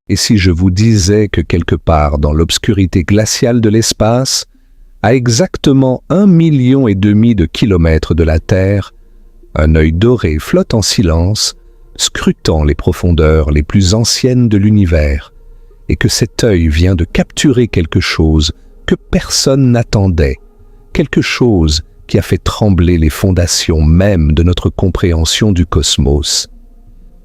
Et si je vous disais que quelque part dans l'obscurité glaciale de l'espace, à exactement 1,5 million de kilomètres de la Terre, un œil doré flotte en silence, scrutant les profondeurs les plus anciennes de l'univers, et que cet œil vient de capturer quelque chose que personne n'attendait, quelque chose qui a fait trembler les fondations même de notre compréhension du cosmos.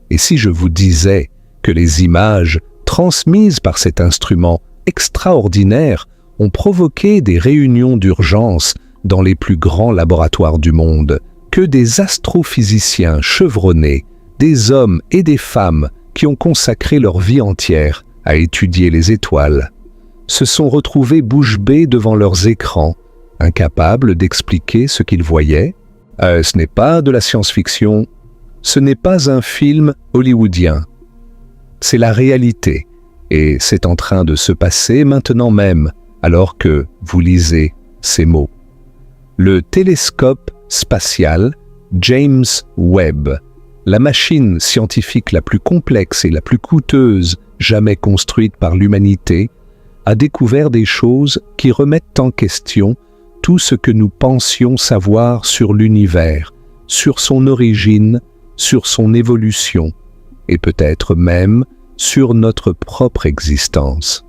Et si je vous disais que les images transmises par cet instrument extraordinaire ont provoqué des réunions d'urgence dans les plus grands laboratoires du monde, que des astrophysiciens chevronnés, des hommes et des femmes qui ont consacré leur vie entière à étudier les étoiles, se sont retrouvés bouche bée devant leurs écrans, incapables d'expliquer ce qu'ils voyaient. Ce n'est pas de la science-fiction, ce n'est pas un film hollywoodien. C'est la réalité, et c'est en train de se passer maintenant même, alors que vous lisez ces mots. Le télescope spatial James Webb, la machine scientifique la plus complexe et la plus coûteuse jamais construite par l'humanité, a découvert des choses qui remettent en question tout ce que nous pensions savoir sur l'univers, sur son origine, sur son évolution, et peut-être même sur notre propre existence.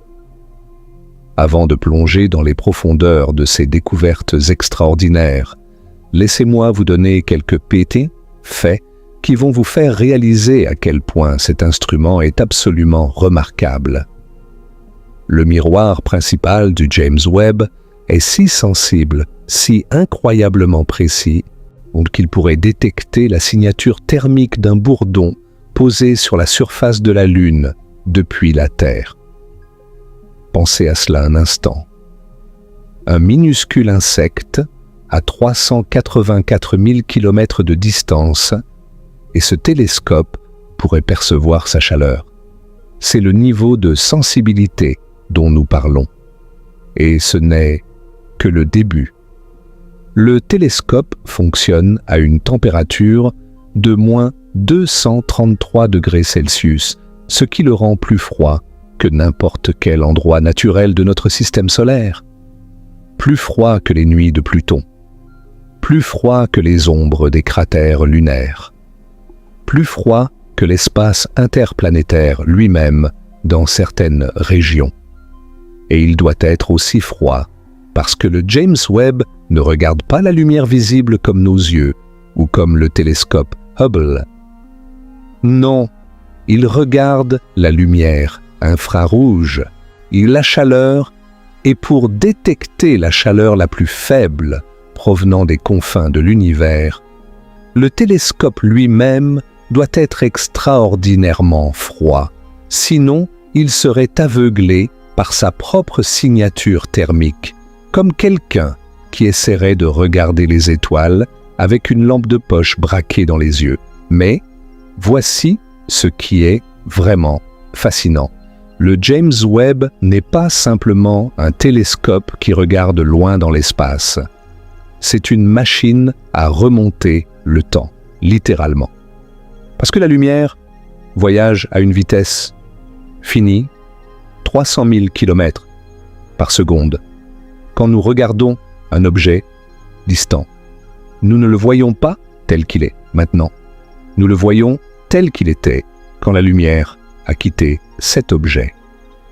Avant de plonger dans les profondeurs de ces découvertes extraordinaires, laissez-moi vous donner quelques faits qui vont vous faire réaliser à quel point cet instrument est absolument remarquable. Le miroir principal du James Webb est si sensible, si incroyablement précis, qu'il pourrait détecter la signature thermique d'un bourdon posé sur la surface de la Lune depuis la Terre. Pensez à cela un instant. Un minuscule insecte à 384 000 km de distance, et ce télescope pourrait percevoir sa chaleur. C'est le niveau de sensibilité dont nous parlons. Et ce n'est que le début. Le télescope fonctionne à une température de moins 233 degrés Celsius, ce qui le rend plus froid que n'importe quel endroit naturel de notre système solaire. Plus froid que les nuits de Pluton. Plus froid que les ombres des cratères lunaires. Plus froid que l'espace interplanétaire lui-même dans certaines régions. Et il doit être aussi froid parce que le James Webb ne regarde pas la lumière visible comme nos yeux ou comme le télescope Hubble. Non, il regarde la lumière infrarouge, la chaleur, et pour détecter la chaleur la plus faible provenant des confins de l'univers, le télescope lui-même doit être extraordinairement froid, sinon il serait aveuglé par sa propre signature thermique, comme quelqu'un qui essaierait de regarder les étoiles avec une lampe de poche braquée dans les yeux. Mais voici ce qui est vraiment fascinant. Le James Webb n'est pas simplement un télescope qui regarde loin dans l'espace. C'est une machine à remonter le temps, littéralement. Parce que la lumière voyage à une vitesse finie, 300 000 km par seconde. Quand nous regardons un objet distant, nous ne le voyons pas tel qu'il est maintenant. Nous le voyons tel qu'il était quand la lumière a quitté cet objet.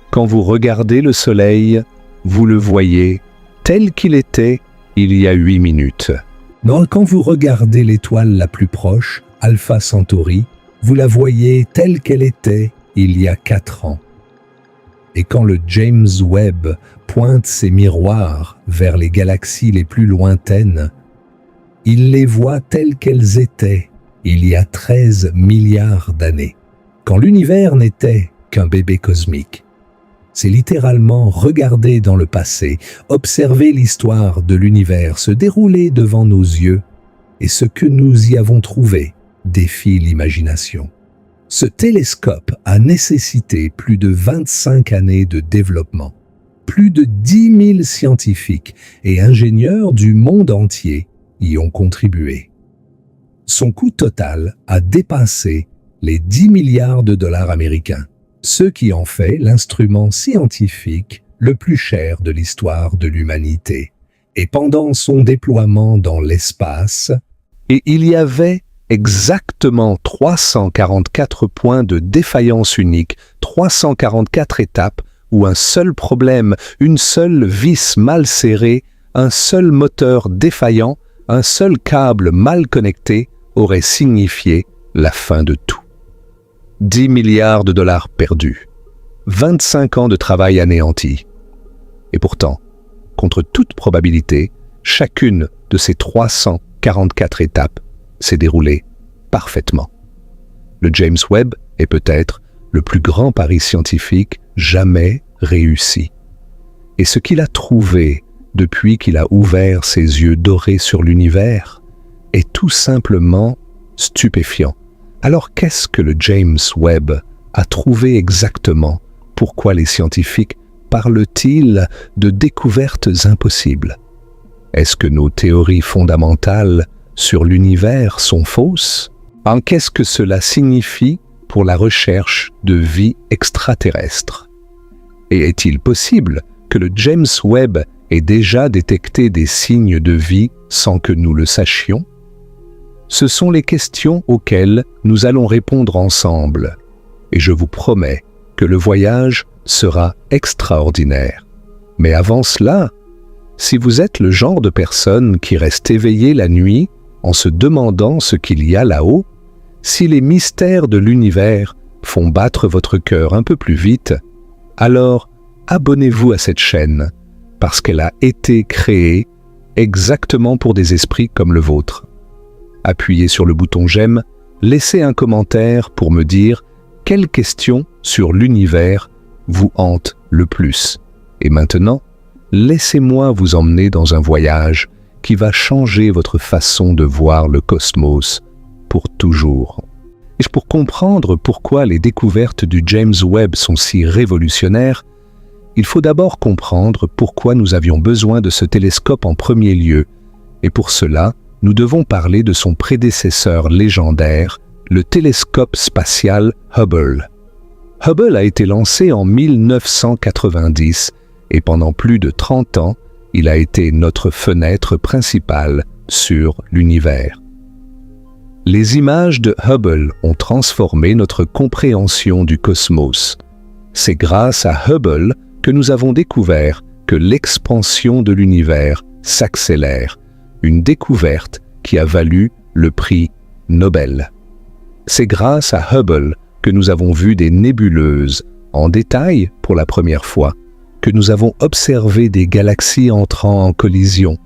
Quand vous regardez le soleil, vous le voyez tel qu'il était il y a 8 minutes. Non, quand vous regardez l'étoile la plus proche, Alpha Centauri, vous la voyez telle qu'elle était il y a 4 ans. Et quand le James Webb pointe ses miroirs vers les galaxies les plus lointaines, il les voit telles qu'elles étaient il y a 13 milliards d'années, quand l'univers n'était qu'un bébé cosmique. C'est littéralement regarder dans le passé, observer l'histoire de l'univers se dérouler devant nos yeux, et ce que nous y avons trouvé défie l'imagination. Ce télescope a nécessité plus de 25 années de développement. Plus de 10 000 scientifiques et ingénieurs du monde entier y ont contribué. Son coût total a dépassé les 10 milliards de dollars américains. ce qui en fait l'instrument scientifique le plus cher de l'histoire de l'humanité. Et pendant son déploiement dans l'espace, et il y avait exactement 344 points de défaillance unique, 344 étapes où un seul problème, une seule vis mal serrée, un seul moteur défaillant, un seul câble mal connecté aurait signifié la fin de tout. 10 milliards de dollars perdus, 25 ans de travail anéantis. Et pourtant, contre toute probabilité, chacune de ces 344 étapes s'est déroulée parfaitement. Le James Webb est peut-être le plus grand pari scientifique jamais réussi. Et ce qu'il a trouvé depuis qu'il a ouvert ses yeux dorés sur l'univers est tout simplement stupéfiant. Alors qu'est-ce que le James Webb a trouvé exactement? Pourquoi les scientifiques parlent-ils de découvertes impossibles? Est-ce que nos théories fondamentales sur l'univers sont fausses? Qu'est-ce que cela signifie pour la recherche de vie extraterrestre? Et est-il possible que le James Webb ait déjà détecté des signes de vie sans que nous le sachions? Ce sont les questions auxquelles nous allons répondre ensemble. Et je vous promets que le voyage sera extraordinaire. Mais avant cela, si vous êtes le genre de personne qui reste éveillée la nuit en se demandant ce qu'il y a là-haut, si les mystères de l'univers font battre votre cœur un peu plus vite, alors abonnez-vous à cette chaîne, parce qu'elle a été créée exactement pour des esprits comme le vôtre. Appuyez sur le bouton j'aime, laissez un commentaire pour me dire quelle question sur l'univers vous hante le plus. Et maintenant, laissez-moi vous emmener dans un voyage qui va changer votre façon de voir le cosmos pour toujours. Et pour comprendre pourquoi les découvertes du James Webb sont si révolutionnaires, il faut d'abord comprendre pourquoi nous avions besoin de ce télescope en premier lieu. Et pour cela, nous devons parler de son prédécesseur légendaire, le télescope spatial Hubble. Hubble a été lancé en 1990 et pendant plus de 30 ans, il a été notre fenêtre principale sur l'univers. Les images de Hubble ont transformé notre compréhension du cosmos. C'est grâce à Hubble que nous avons découvert que l'expansion de l'univers s'accélère, une découverte qui a valu le prix Nobel. C'est grâce à Hubble que nous avons vu des nébuleuses en détail pour la première fois, que nous avons observé des galaxies entrant en collision,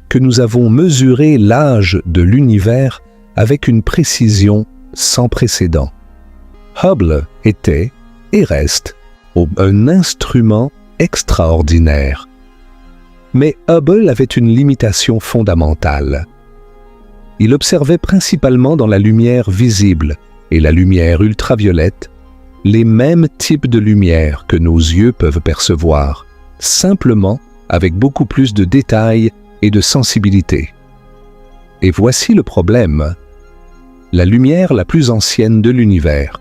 que nous avons mesuré l'âge de l'univers avec une précision sans précédent. Hubble était et reste un instrument extraordinaire. Mais Hubble avait une limitation fondamentale. Il observait principalement dans la lumière visible et la lumière ultraviolette les mêmes types de lumière que nos yeux peuvent percevoir, simplement avec beaucoup plus de détails et de sensibilité. Et voici le problème. La lumière la plus ancienne de l'univers,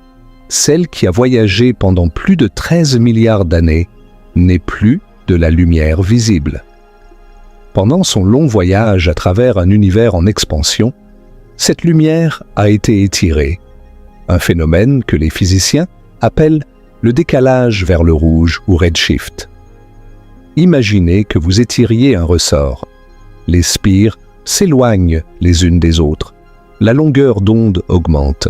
celle qui a voyagé pendant plus de 13 milliards d'années, n'est plus de la lumière visible. Pendant son long voyage à travers un univers en expansion, cette lumière a été étirée, un phénomène que les physiciens appellent le décalage vers le rouge ou redshift. Imaginez que vous étiriez un ressort. Les spires s'éloignent les unes des autres. La longueur d'onde augmente.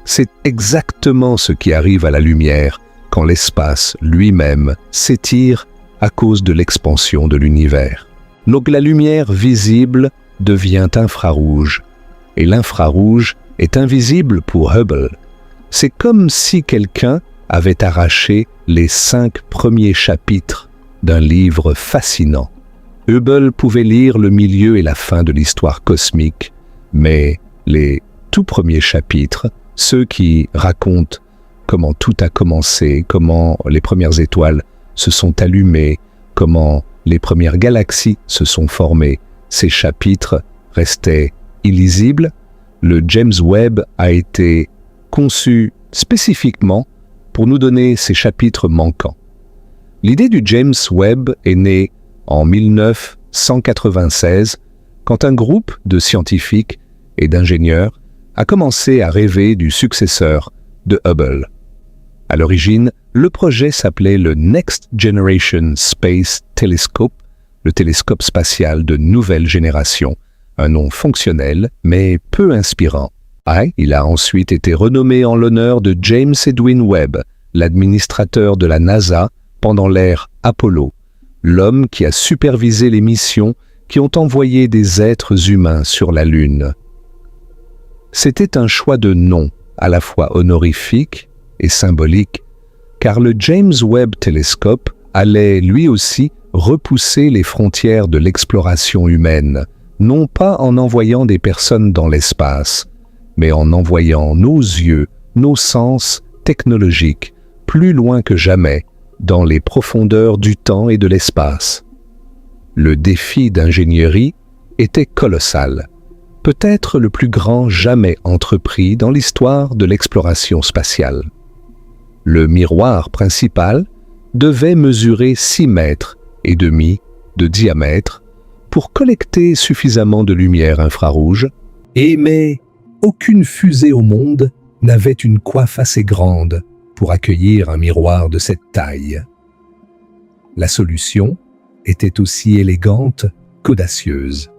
C'est exactement ce qui arrive à la lumière quand l'espace lui-même s'étire à cause de l'expansion de l'univers. Donc la lumière visible devient infrarouge, et l'infrarouge est invisible pour Hubble. C'est comme si quelqu'un avait arraché les 5 premiers chapitres d'un livre fascinant. Hubble pouvait lire le milieu et la fin de l'histoire cosmique, mais les tout premiers chapitres, ceux qui racontent comment tout a commencé, comment les premières étoiles se sont allumées, comment les premières galaxies se sont formées, ces chapitres restaient illisibles. Le James Webb a été conçu spécifiquement pour nous donner ces chapitres manquants. L'idée du James Webb est née en 1996, quand un groupe de scientifiques et d'ingénieurs a commencé à rêver du successeur de Hubble. À l'origine, le projet s'appelait le Next Generation Space Telescope, le télescope spatial de nouvelle génération, un nom fonctionnel mais peu inspirant. Il a ensuite été renommé en l'honneur de James Edwin Webb, l'administrateur de la NASA pendant l'ère Apollo, l'homme qui a supervisé les missions qui ont envoyé des êtres humains sur la Lune. C'était un choix de nom, à la fois honorifique et symbolique, car le James Webb Telescope allait lui aussi repousser les frontières de l'exploration humaine, non pas en envoyant des personnes dans l'espace, mais en envoyant nos yeux, nos sens technologiques, plus loin que jamais, dans les profondeurs du temps et de l'espace. Le défi d'ingénierie était colossal, peut-être le plus grand jamais entrepris dans l'histoire de l'exploration spatiale. Le miroir principal devait mesurer 6 mètres et demi de diamètre pour collecter suffisamment de lumière infrarouge, mais aucune fusée au monde n'avait une coiffe assez grande pour accueillir un miroir de cette taille. La solution était aussi élégante qu'audacieuse.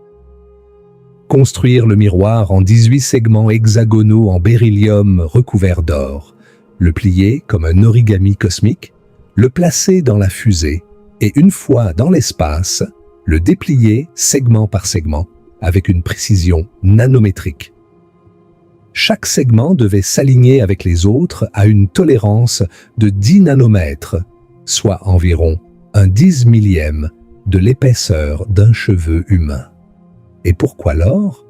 Construire le miroir en 18 segments hexagonaux en beryllium recouverts d'or, le plier comme un origami cosmique, le placer dans la fusée et une fois dans l'espace, le déplier segment par segment avec une précision nanométrique. Chaque segment devait s'aligner avec les autres à une tolérance de 10 nanomètres, soit environ un 10 millième de l'épaisseur d'un cheveu humain. Et pourquoi l'or?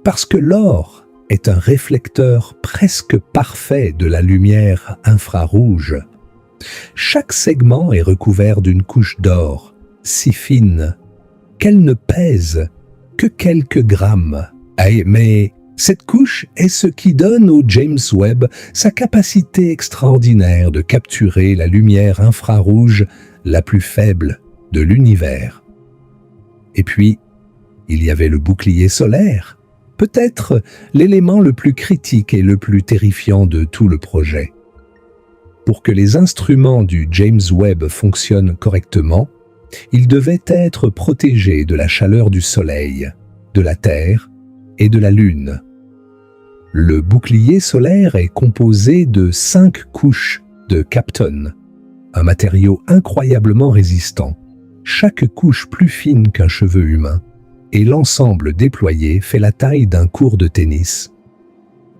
Parce que l'or est un réflecteur presque parfait de la lumière infrarouge. Chaque segment est recouvert d'une couche d'or, si fine qu'elle ne pèse que quelques grammes. Mais cette couche est ce qui donne au James Webb sa capacité extraordinaire de capturer la lumière infrarouge la plus faible de l'univers. Et puis, il y avait le bouclier solaire, peut-être l'élément le plus critique et le plus terrifiant de tout le projet. Pour que les instruments du James Webb fonctionnent correctement, ils devaient être protégés de la chaleur du Soleil, de la Terre et de la Lune. Le bouclier solaire est composé de 5 couches de Kapton, un matériau incroyablement résistant, chaque couche plus fine qu'un cheveu humain, et l'ensemble déployé fait la taille d'un court de tennis.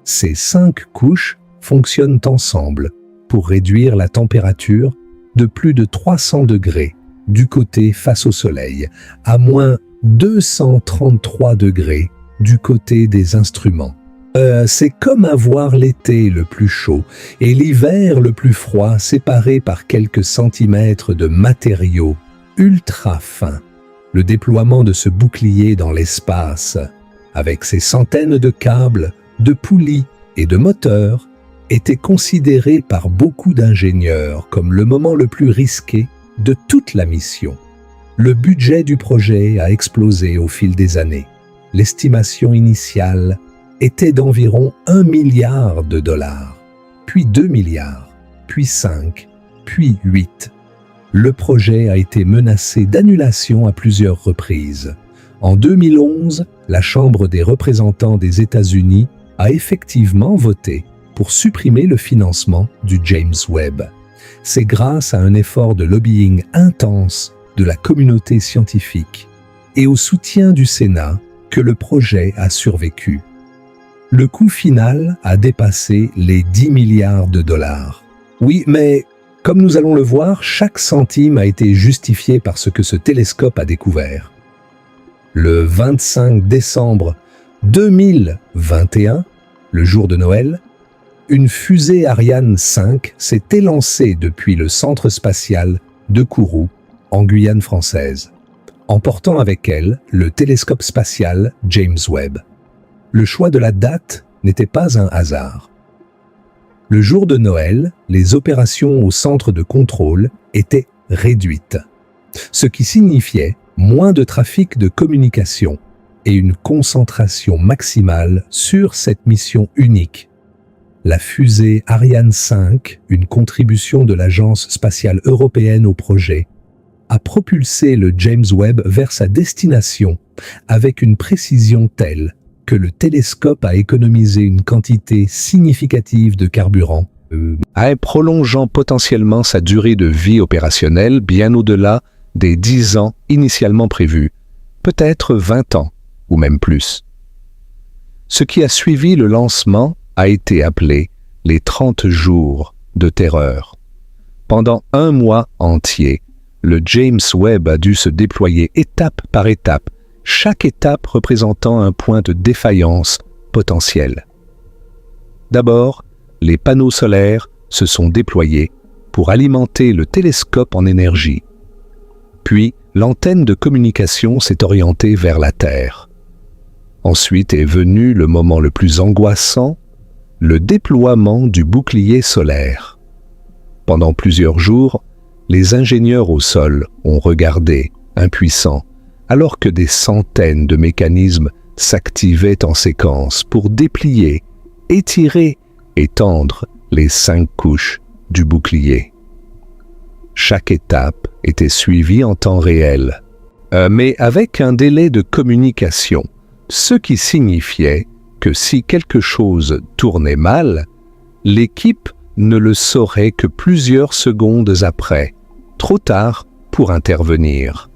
Ces 5 couches fonctionnent ensemble pour réduire la température de plus de 300 degrés du côté face au Soleil, à moins 233 degrés du côté des instruments. C'est comme avoir l'été le plus chaud et l'hiver le plus froid séparés par quelques centimètres de matériaux ultra fins. Le déploiement de ce bouclier dans l'espace, avec ses centaines de câbles, de poulies et de moteurs, était considéré par beaucoup d'ingénieurs comme le moment le plus risqué de toute la mission. Le budget du projet a explosé au fil des années. L'estimation initiale était d'environ 1 milliard de dollars, puis 2 milliards, puis 5, puis 8. Le projet a été menacé d'annulation à plusieurs reprises. En 2011, la Chambre des représentants des États-Unis a effectivement voté pour supprimer le financement du James Webb. C'est grâce à un effort de lobbying intense de la communauté scientifique et au soutien du Sénat que le projet a survécu. Le coût final a dépassé les 10 milliards de dollars. Oui, mais comme nous allons le voir, chaque centime a été justifié par ce que ce télescope a découvert. Le 25 décembre 2021, le jour de Noël, une fusée Ariane 5 s'est élancée depuis le centre spatial de Kourou, en Guyane française, emportant avec elle le télescope spatial James Webb. Le choix de la date n'était pas un hasard. Le jour de Noël, les opérations au centre de contrôle étaient réduites, ce qui signifiait moins de trafic de communication et une concentration maximale sur cette mission unique. La fusée Ariane 5, une contribution de l'Agence spatiale européenne au projet, a propulsé le James Webb vers sa destination avec une précision telle que le télescope a économisé une quantité significative de carburant, prolongeant potentiellement sa durée de vie opérationnelle bien au-delà des 10 ans initialement prévus, peut-être 20 ans ou même plus. Ce qui a suivi le lancement a été appelé les 30 jours de terreur. Pendant un mois entier, le James Webb a dû se déployer étape par étape, chaque étape représentant un point de défaillance potentiel. D'abord, les panneaux solaires se sont déployés pour alimenter le télescope en énergie. Puis, l'antenne de communication s'est orientée vers la Terre. Ensuite est venu le moment le plus angoissant, le déploiement du bouclier solaire. Pendant plusieurs jours, les ingénieurs au sol ont regardé, impuissants, alors que des centaines de mécanismes s'activaient en séquence pour déplier, étirer et tendre les 5 couches du bouclier. Chaque étape était suivie en temps réel, mais avec un délai de communication, ce qui signifiait que si quelque chose tournait mal, l'équipe ne le saurait que plusieurs secondes après, trop tard pour intervenir.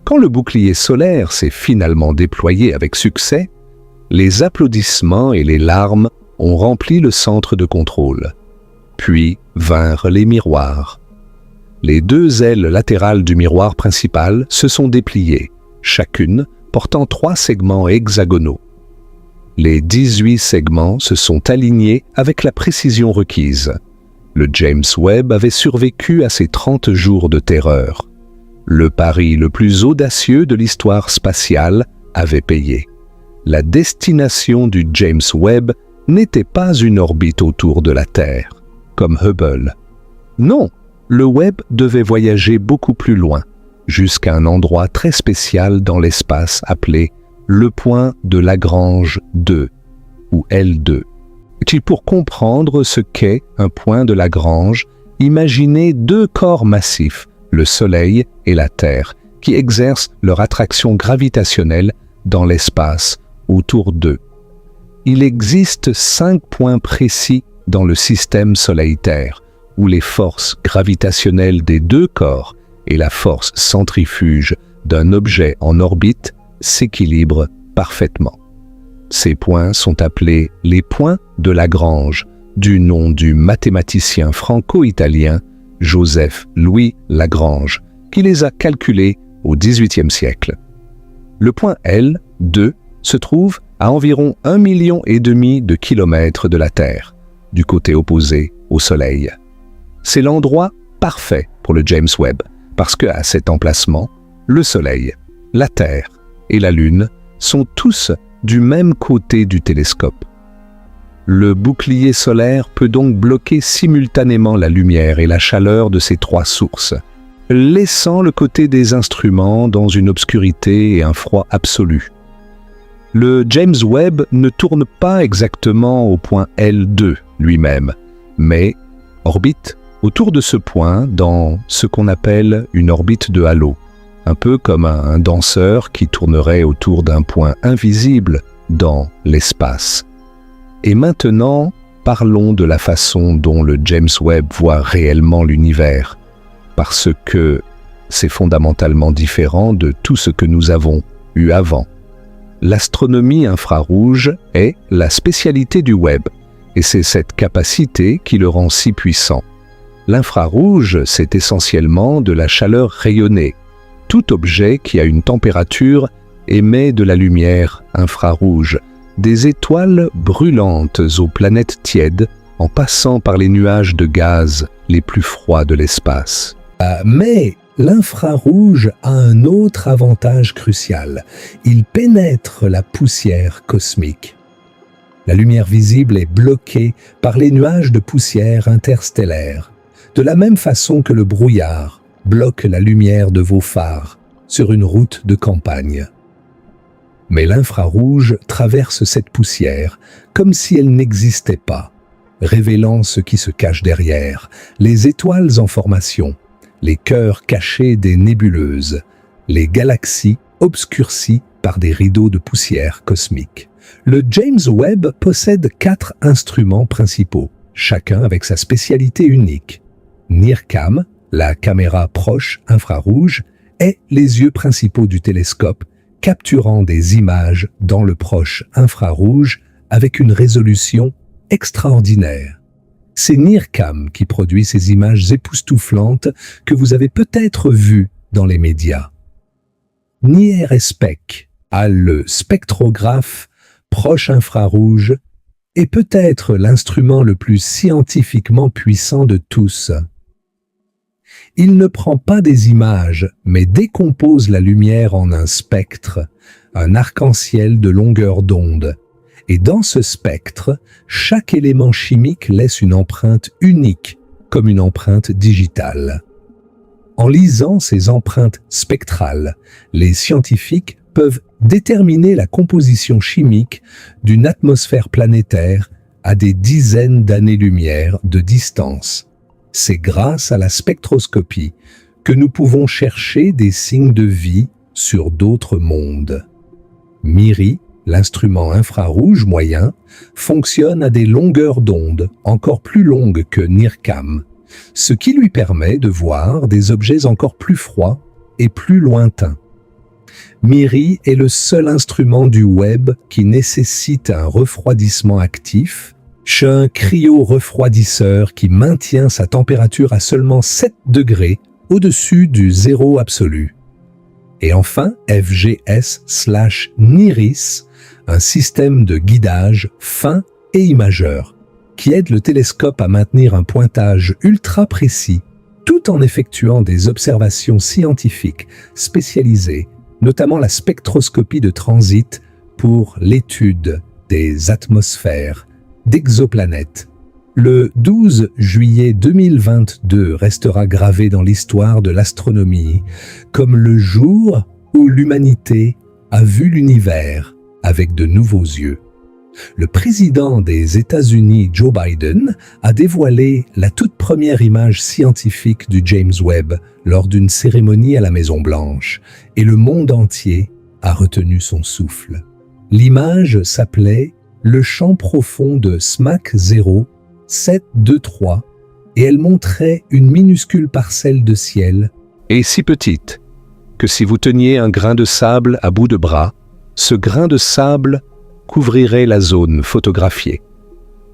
Quand le bouclier solaire s'est finalement déployé avec succès, les applaudissements et les larmes ont rempli le centre de contrôle. Puis vinrent les miroirs. Les 2 ailes latérales du miroir principal se sont dépliées, chacune portant 3 segments hexagonaux. Les 18 segments se sont alignés avec la précision requise. Le James Webb avait survécu à ces 30 jours de terreur. Le pari le plus audacieux de l'histoire spatiale avait payé. La destination du James Webb n'était pas une orbite autour de la Terre, comme Hubble. Non, le Webb devait voyager beaucoup plus loin, jusqu'à un endroit très spécial dans l'espace appelé le point de Lagrange 2, ou L2. Pour comprendre ce qu'est un point de Lagrange, imaginez 2 corps massifs, le Soleil et la Terre, qui exercent leur attraction gravitationnelle dans l'espace autour d'eux. Il existe 5 points précis dans le système Soleil-Terre, où les forces gravitationnelles des 2 corps et la force centrifuge d'un objet en orbite s'équilibrent parfaitement. Ces points sont appelés les points de Lagrange, du nom du mathématicien franco-italien Joseph Louis Lagrange, qui les a calculés au XVIIIe siècle. Le point L, 2, se trouve à environ 1,5 million de kilomètres de la Terre, du côté opposé au Soleil. C'est l'endroit parfait pour le James Webb, parce qu'à cet emplacement, le Soleil, la Terre et la Lune sont tous du même côté du télescope. Le bouclier solaire peut donc bloquer simultanément la lumière et la chaleur de ces 3 sources, laissant le côté des instruments dans une obscurité et un froid absolu. Le James Webb ne tourne pas exactement au point L2 lui-même, mais orbite autour de ce point dans ce qu'on appelle une orbite de halo, un peu comme un danseur qui tournerait autour d'un point invisible dans l'espace. Et maintenant, parlons de la façon dont le James Webb voit réellement l'univers, parce que c'est fondamentalement différent de tout ce que nous avons eu avant. L'astronomie infrarouge est la spécialité du Webb, et c'est cette capacité qui le rend si puissant. L'infrarouge, c'est essentiellement de la chaleur rayonnée. Tout objet qui a une température émet de la lumière infrarouge, des étoiles brûlantes aux planètes tièdes en passant par les nuages de gaz les plus froids de l'espace. Mais l'infrarouge a un autre avantage crucial. Il pénètre la poussière cosmique. La lumière visible est bloquée par les nuages de poussière interstellaire, de la même façon que le brouillard bloque la lumière de vos phares sur une route de campagne. Mais l'infrarouge traverse cette poussière comme si elle n'existait pas, révélant ce qui se cache derrière, les étoiles en formation, les cœurs cachés des nébuleuses, les galaxies obscurcies par des rideaux de poussière cosmique. Le James Webb possède 4 instruments principaux, chacun avec sa spécialité unique. NIRCam, la caméra proche infrarouge, est les yeux principaux du télescope, capturant des images dans le proche infrarouge avec une résolution extraordinaire. C'est NIRCam qui produit ces images époustouflantes que vous avez peut-être vues dans les médias. NIRSpec a le spectrographe proche infrarouge est peut-être l'instrument le plus scientifiquement puissant de tous. Il ne prend pas des images, mais décompose la lumière en un spectre, un arc-en-ciel de longueur d'onde. Et dans ce spectre, chaque élément chimique laisse une empreinte unique, comme une empreinte digitale. En lisant ces empreintes spectrales, les scientifiques peuvent déterminer la composition chimique d'une atmosphère planétaire à des dizaines d'années-lumière de distance. C'est grâce à la spectroscopie que nous pouvons chercher des signes de vie sur d'autres mondes. MIRI, l'instrument infrarouge moyen, fonctionne à des longueurs d'onde encore plus longues que NIRCam, ce qui lui permet de voir des objets encore plus froids et plus lointains. MIRI est le seul instrument du Webb qui nécessite un refroidissement actif, un cryo-refroidisseur qui maintient sa température à seulement 7 degrés au-dessus du zéro absolu. Et enfin, FGS/NIRIS, un système de guidage fin et imageur, qui aide le télescope à maintenir un pointage ultra précis, tout en effectuant des observations scientifiques spécialisées, notamment la spectroscopie de transit pour l'étude des atmosphères d'exoplanètes. Le 12 juillet 2022 restera gravé dans l'histoire de l'astronomie comme le jour où l'humanité a vu l'univers avec de nouveaux yeux. Le président des États-Unis, Joe Biden, a dévoilé la toute première image scientifique du James Webb lors d'une cérémonie à la Maison-Blanche, et le monde entier a retenu son souffle. L'image s'appelait « Le champ profond de SMAC 0723 » et elle montrait une minuscule parcelle de ciel. Et si petite que si vous teniez un grain de sable à bout de bras, ce grain de sable couvrirait la zone photographiée.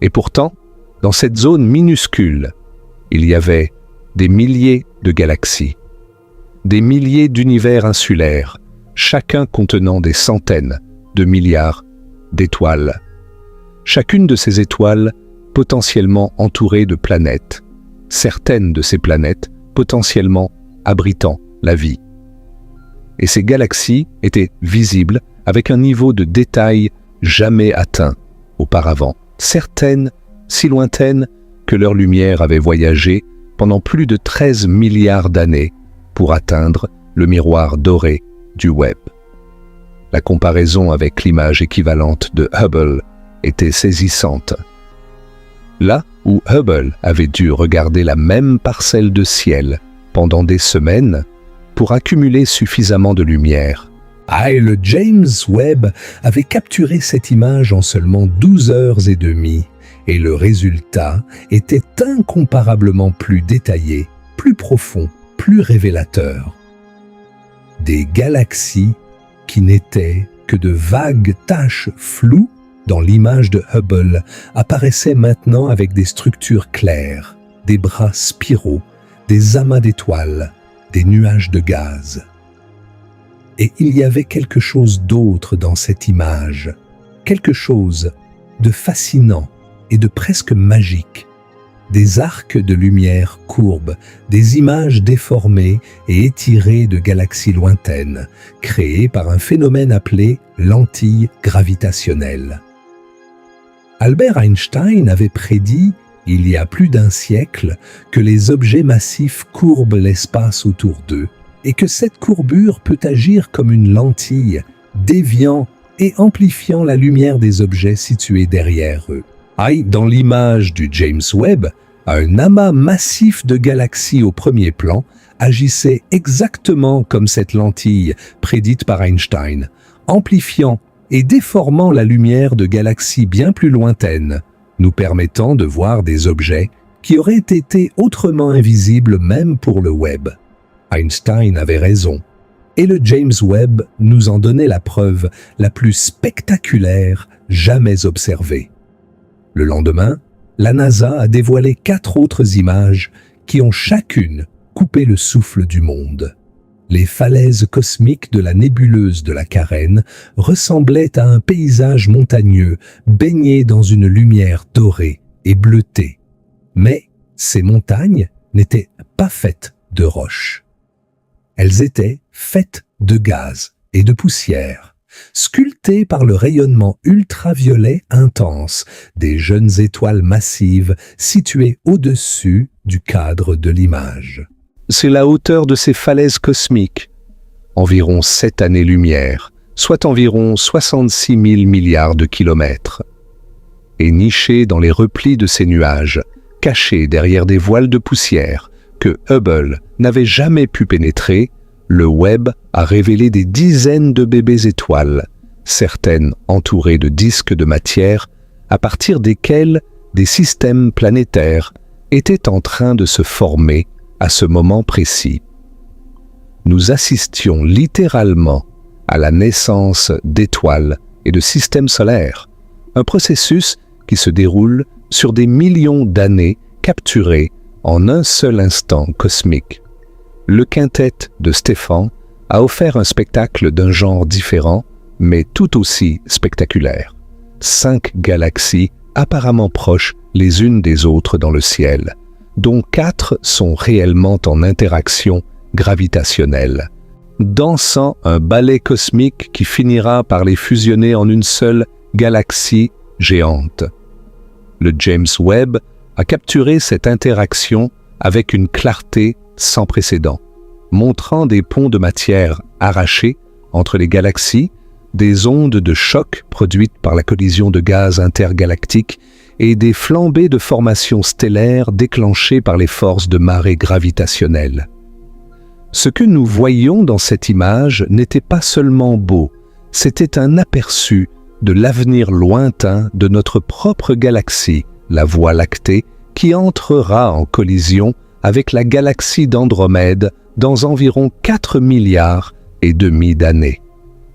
Et pourtant, dans cette zone minuscule, il y avait des milliers de galaxies, des milliers d'univers insulaires, chacun contenant des centaines de milliards d'étoiles. Chacune de ces étoiles potentiellement entourée de planètes, certaines de ces planètes potentiellement abritant la vie. Et ces galaxies étaient visibles avec un niveau de détail jamais atteint auparavant, certaines si lointaines que leur lumière avait voyagé pendant plus de 13 milliards d'années pour atteindre le miroir doré du Webb. La comparaison avec l'image équivalente de Hubble était saisissante. Là où Hubble avait dû regarder la même parcelle de ciel pendant des semaines pour accumuler suffisamment de lumière, et le James Webb avait capturé cette image en seulement 12 heures et demie, et le résultat était incomparablement plus détaillé, plus profond, plus révélateur. Des galaxies qui n'étaient que de vagues taches floues dans l'image de Hubble apparaissaient maintenant avec des structures claires, des bras spiraux, des amas d'étoiles, des nuages de gaz. Et il y avait quelque chose d'autre dans cette image, quelque chose de fascinant et de presque magique. Des arcs de lumière courbes, des images déformées et étirées de galaxies lointaines, créées par un phénomène appelé lentille gravitationnelle. Albert Einstein avait prédit, il y a plus d'un siècle, que les objets massifs courbent l'espace autour d'eux et que cette courbure peut agir comme une lentille, déviant et amplifiant la lumière des objets situés derrière eux. Dans l'image du James Webb, un amas massif de galaxies au premier plan agissait exactement comme cette lentille prédite par Einstein, amplifiant et déformant la lumière de galaxies bien plus lointaines, nous permettant de voir des objets qui auraient été autrement invisibles même pour le Webb. Einstein avait raison, et le James Webb nous en donnait la preuve la plus spectaculaire jamais observée. Le lendemain, la NASA a dévoilé 4 autres images qui ont chacune coupé le souffle du monde. Les falaises cosmiques de la nébuleuse de la Carène ressemblaient à un paysage montagneux baigné dans une lumière dorée et bleutée. Mais ces montagnes n'étaient pas faites de roches. Elles étaient faites de gaz et de poussière, sculptées par le rayonnement ultraviolet intense des jeunes étoiles massives situées au-dessus du cadre de l'image. C'est la hauteur de ces falaises cosmiques, environ 7 années-lumière, soit environ 66 000 milliards de kilomètres. Et nichées dans les replis de ces nuages, cachés derrière des voiles de poussière que Hubble n'avait jamais pu pénétrer, le Webb a révélé des dizaines de bébés étoiles, certaines entourées de disques de matière, à partir desquels des systèmes planétaires étaient en train de se former à ce moment précis. Nous assistions littéralement à la naissance d'étoiles et de systèmes solaires, un processus qui se déroule sur des millions d'années capturées en un seul instant cosmique. Le quintet de Stephan a offert un spectacle d'un genre différent, mais tout aussi spectaculaire. 5 galaxies apparemment proches les unes des autres dans le ciel, dont 4 sont réellement en interaction gravitationnelle, dansant un ballet cosmique qui finira par les fusionner en une seule galaxie géante. Le James Webb a capturé cette interaction avec une clarté sans précédent, montrant des ponts de matière arrachés entre les galaxies, des ondes de choc produites par la collision de gaz intergalactiques et des flambées de formations stellaires déclenchées par les forces de marée gravitationnelle. Ce que nous voyions dans cette image n'était pas seulement beau, c'était un aperçu de l'avenir lointain de notre propre galaxie, la Voie lactée, qui entrera en collision avec la galaxie d'Andromède dans environ 4 milliards et demi d'années.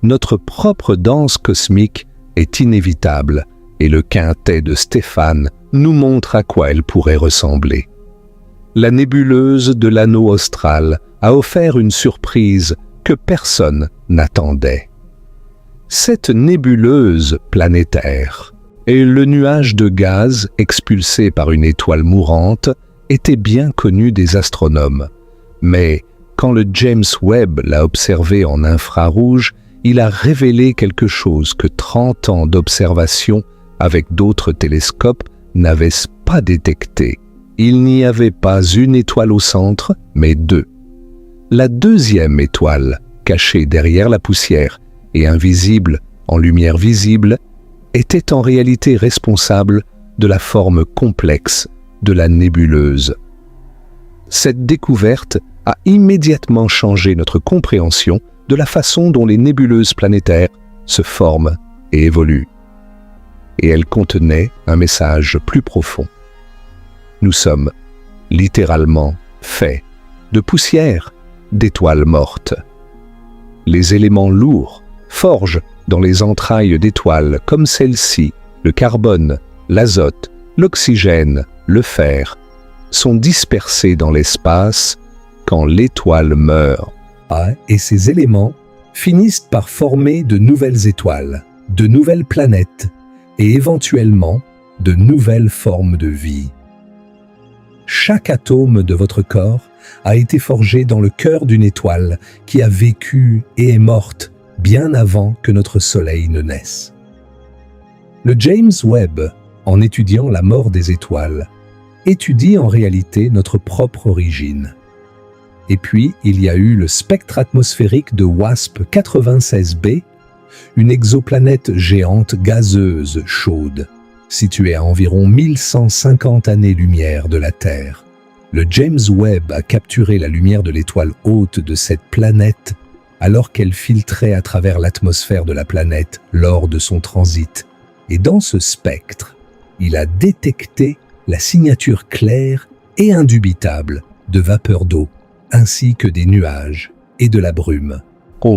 Notre propre danse cosmique est inévitable, et le quintet de Stephan nous montre à quoi elle pourrait ressembler. La nébuleuse de l'anneau austral a offert une surprise que personne n'attendait. Cette nébuleuse planétaire et le nuage de gaz expulsé par une étoile mourante étaient bien connus des astronomes. Mais quand le James Webb l'a observé en infrarouge, il a révélé quelque chose que 30 ans d'observation avec d'autres télescopes n'avaient pas détecté. Il n'y avait pas une étoile au centre, mais 2. La deuxième étoile, cachée derrière la poussière et invisible en lumière visible, était en réalité responsable de la forme complexe de la nébuleuse. Cette découverte a immédiatement changé notre compréhension de la façon dont les nébuleuses planétaires se forment et évoluent. Et elle contenait un message plus profond. Nous sommes littéralement faits de poussière, d'étoiles mortes. Les éléments lourds forgent dans les entrailles d'étoiles comme celle-ci, le carbone, l'azote, l'oxygène, le fer, sont dispersés dans l'espace quand l'étoile meurt. Et ces éléments finissent par former de nouvelles étoiles, de nouvelles planètes et éventuellement de nouvelles formes de vie. Chaque atome de votre corps a été forgé dans le cœur d'une étoile qui a vécu et est morte bien avant que notre Soleil ne naisse. Le James Webb en étudiant la mort des étoiles, étudie en réalité notre propre origine. Et puis, il y a eu le spectre atmosphérique de WASP 96b, une exoplanète géante gazeuse chaude, située à environ 1150 années-lumière de la Terre. Le James Webb a capturé la lumière de l'étoile hôte de cette planète alors qu'elle filtrait à travers l'atmosphère de la planète lors de son transit. Et dans ce spectre, il a détecté la signature claire et indubitable de vapeur d'eau, ainsi que des nuages et de la brume.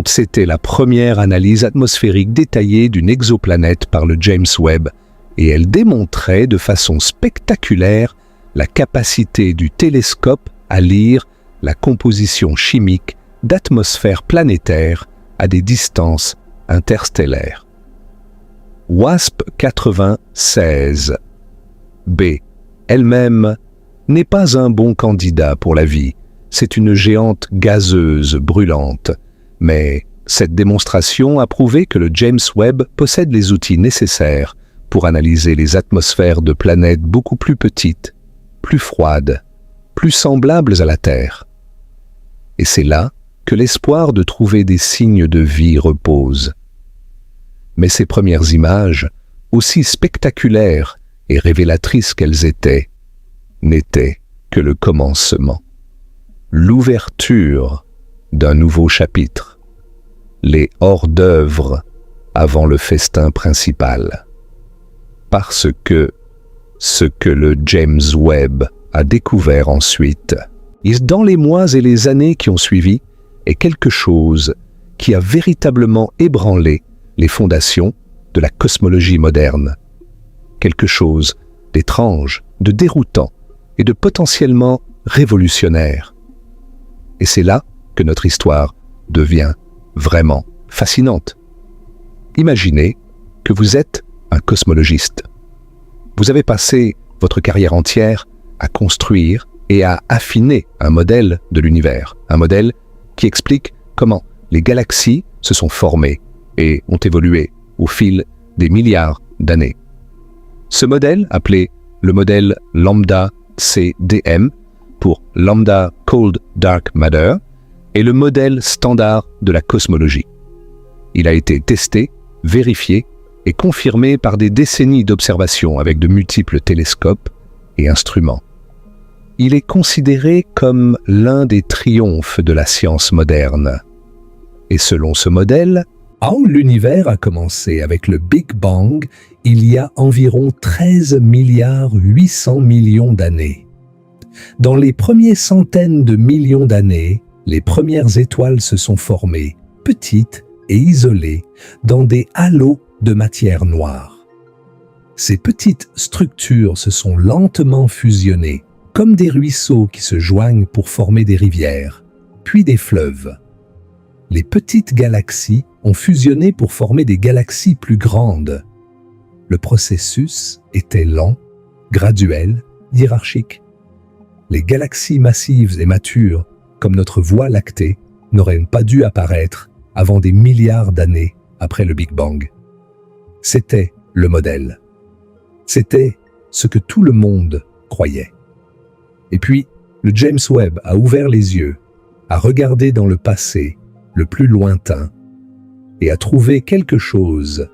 C'était la première analyse atmosphérique détaillée d'une exoplanète par le James Webb, et elle démontrait de façon spectaculaire la capacité du télescope à lire la composition chimique d'atmosphères planétaires à des distances interstellaires. WASP 96b elle-même n'est pas un bon candidat pour la vie. C'est une géante gazeuse brûlante. Mais cette démonstration a prouvé que le James Webb possède les outils nécessaires pour analyser les atmosphères de planètes beaucoup plus petites, plus froides, plus semblables à la Terre. Et c'est là que l'espoir de trouver des signes de vie repose. Mais ces premières images, aussi spectaculaires et révélatrices qu'elles étaient, n'étaient que le commencement, l'ouverture d'un nouveau chapitre, les hors-d'œuvre avant le festin principal. Parce que ce que le James Webb a découvert ensuite, dans les mois et les années qui ont suivi, est quelque chose qui a véritablement ébranlé les fondations de la cosmologie moderne. Quelque chose d'étrange, de déroutant et de potentiellement révolutionnaire. Et c'est là que notre histoire devient vraiment fascinante. Imaginez que vous êtes un cosmologiste. Vous avez passé votre carrière entière à construire et à affiner un modèle de l'univers, un modèle qui explique comment les galaxies se sont formées et ont évolué au fil des milliards d'années. Ce modèle, appelé le modèle Lambda CDM pour Lambda Cold Dark Matter, est le modèle standard de la cosmologie. Il a été testé, vérifié et confirmé par des décennies d'observations avec de multiples télescopes et instruments. Il est considéré comme l'un des triomphes de la science moderne. Et selon ce modèle, l'univers a commencé avec le Big Bang il y a environ 13 milliards 800 millions d'années. Dans les premières centaines de millions d'années, les premières étoiles se sont formées, petites et isolées, dans des halos de matière noire. Ces petites structures se sont lentement fusionnées, comme des ruisseaux qui se joignent pour former des rivières, puis des fleuves. Les petites galaxies ont fusionné pour former des galaxies plus grandes. Le processus était lent, graduel, hiérarchique. Les galaxies massives et matures, comme notre Voie lactée, n'auraient pas dû apparaître avant des milliards d'années après le Big Bang. C'était le modèle. C'était ce que tout le monde croyait. Et puis, le James Webb a ouvert les yeux, a regardé dans le passé, le plus lointain, et a trouvé quelque chose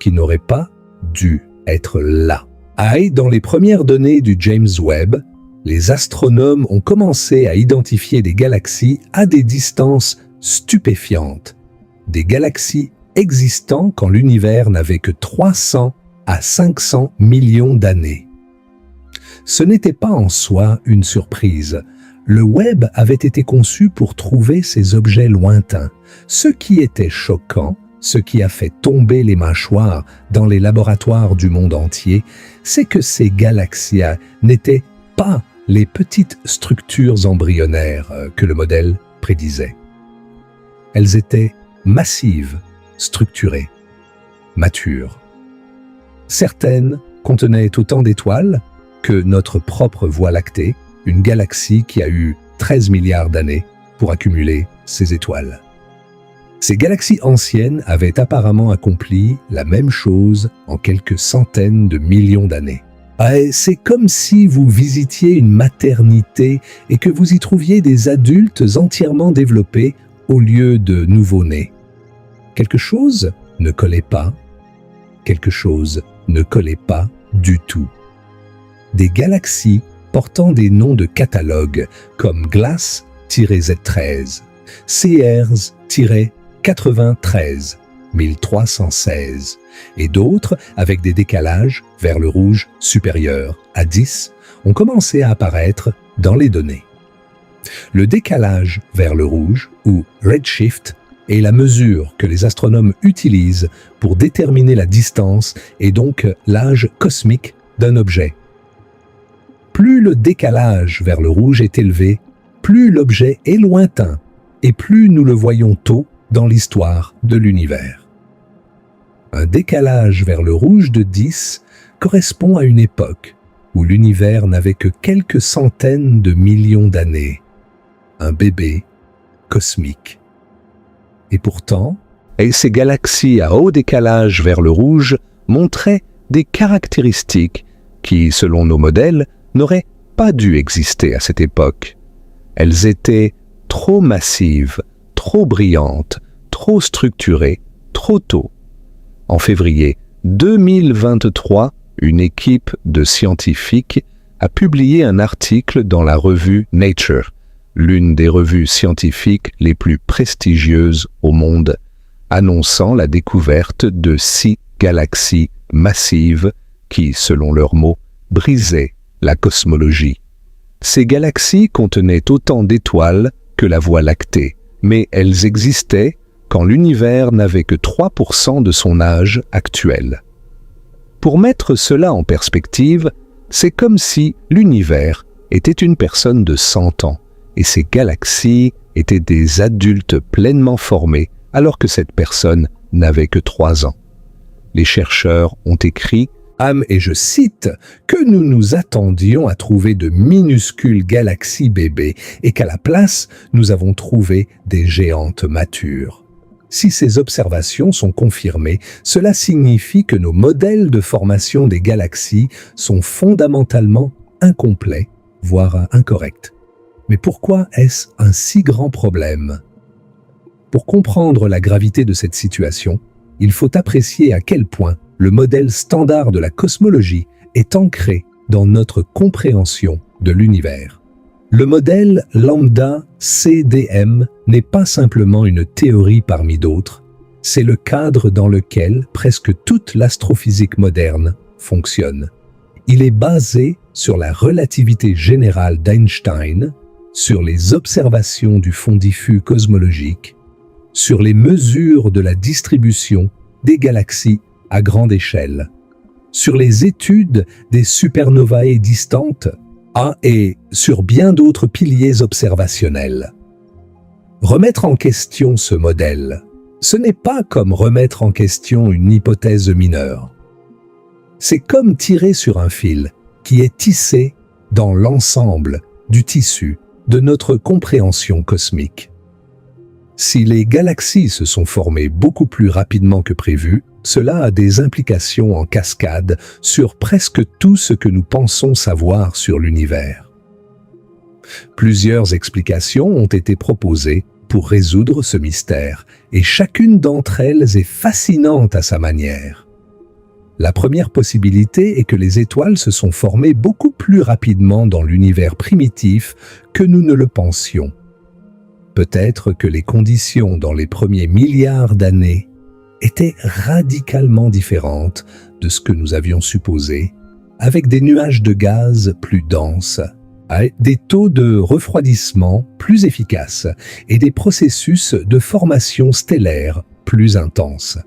qui n'aurait pas dû être là. Dans les premières données du James Webb, les astronomes ont commencé à identifier des galaxies à des distances stupéfiantes, des galaxies existant quand l'univers n'avait que 300 à 500 millions d'années. Ce n'était pas en soi une surprise. Le Webb avait été conçu pour trouver ces objets lointains. Ce qui était choquant, ce qui a fait tomber les mâchoires dans les laboratoires du monde entier, c'est que ces galaxies n'étaient pas les petites structures embryonnaires que le modèle prédisait. Elles étaient massives, structurées, matures. Certaines contenaient autant d'étoiles que notre propre Voie lactée, une galaxie qui a eu 13 milliards d'années pour accumuler ses étoiles. Ces galaxies anciennes avaient apparemment accompli la même chose en quelques centaines de millions d'années. C'est comme si vous visitiez une maternité et que vous y trouviez des adultes entièrement développés au lieu de nouveau-nés. Quelque chose ne collait pas. Quelque chose ne collait pas du tout. Des galaxies portant des noms de catalogue comme Glass-Z13, Ceers-93, 1316, et d'autres avec des décalages vers le rouge supérieur à 10 ont commencé à apparaître dans les données. Le décalage vers le rouge, ou redshift, est la mesure que les astronomes utilisent pour déterminer la distance et donc l'âge cosmique d'un objet. Plus le décalage vers le rouge est élevé, plus l'objet est lointain et plus nous le voyons tôt dans l'histoire de l'univers. Un décalage vers le rouge de 10 correspond à une époque où l'univers n'avait que quelques centaines de millions d'années. Un bébé cosmique. Et pourtant, ces galaxies à haut décalage vers le rouge montraient des caractéristiques qui, selon nos modèles, n'auraient pas dû exister à cette époque. Elles étaient trop massives, trop brillantes, trop structurées, trop tôt. En février 2023, une équipe de scientifiques a publié un article dans la revue Nature, l'une des revues scientifiques les plus prestigieuses au monde, annonçant la découverte de 6 galaxies massives qui, selon leurs mots, brisaient la cosmologie. Ces galaxies contenaient autant d'étoiles que la Voie lactée, mais elles existaient quand l'univers n'avait que 3% de son âge actuel. Pour mettre cela en perspective, c'est comme si l'univers était une personne de 100 ans et ces galaxies étaient des adultes pleinement formés alors que cette personne n'avait que 3 ans. Les chercheurs ont écrit et je cite, que nous nous attendions à trouver de minuscules galaxies bébés et qu'à la place, nous avons trouvé des géantes matures. Si ces observations sont confirmées, cela signifie que nos modèles de formation des galaxies sont fondamentalement incomplets, voire incorrects. Mais pourquoi est-ce un si grand problème? Pour comprendre la gravité de cette situation, il faut apprécier à quel point le modèle standard de la cosmologie est ancré dans notre compréhension de l'univers. Le modèle lambda CDM n'est pas simplement une théorie parmi d'autres, c'est le cadre dans lequel presque toute l'astrophysique moderne fonctionne. Il est basé sur la relativité générale d'Einstein, sur les observations du fond diffus cosmologique, sur les mesures de la distribution des galaxies à grande échelle, sur les études des supernovae distantes et sur bien d'autres piliers observationnels. Remettre en question ce modèle, ce n'est pas comme remettre en question une hypothèse mineure. C'est comme tirer sur un fil qui est tissé dans l'ensemble du tissu de notre compréhension cosmique. Si les galaxies se sont formées beaucoup plus rapidement que prévu, cela a des implications en cascade sur presque tout ce que nous pensons savoir sur l'univers. Plusieurs explications ont été proposées pour résoudre ce mystère, et chacune d'entre elles est fascinante à sa manière. La première possibilité est que les étoiles se sont formées beaucoup plus rapidement dans l'univers primitif que nous ne le pensions. Peut-être que les conditions dans les premiers milliards d'années étaient radicalement différentes de ce que nous avions supposé, avec des nuages de gaz plus denses, des taux de refroidissement plus efficaces et des processus de formation stellaire plus intenses.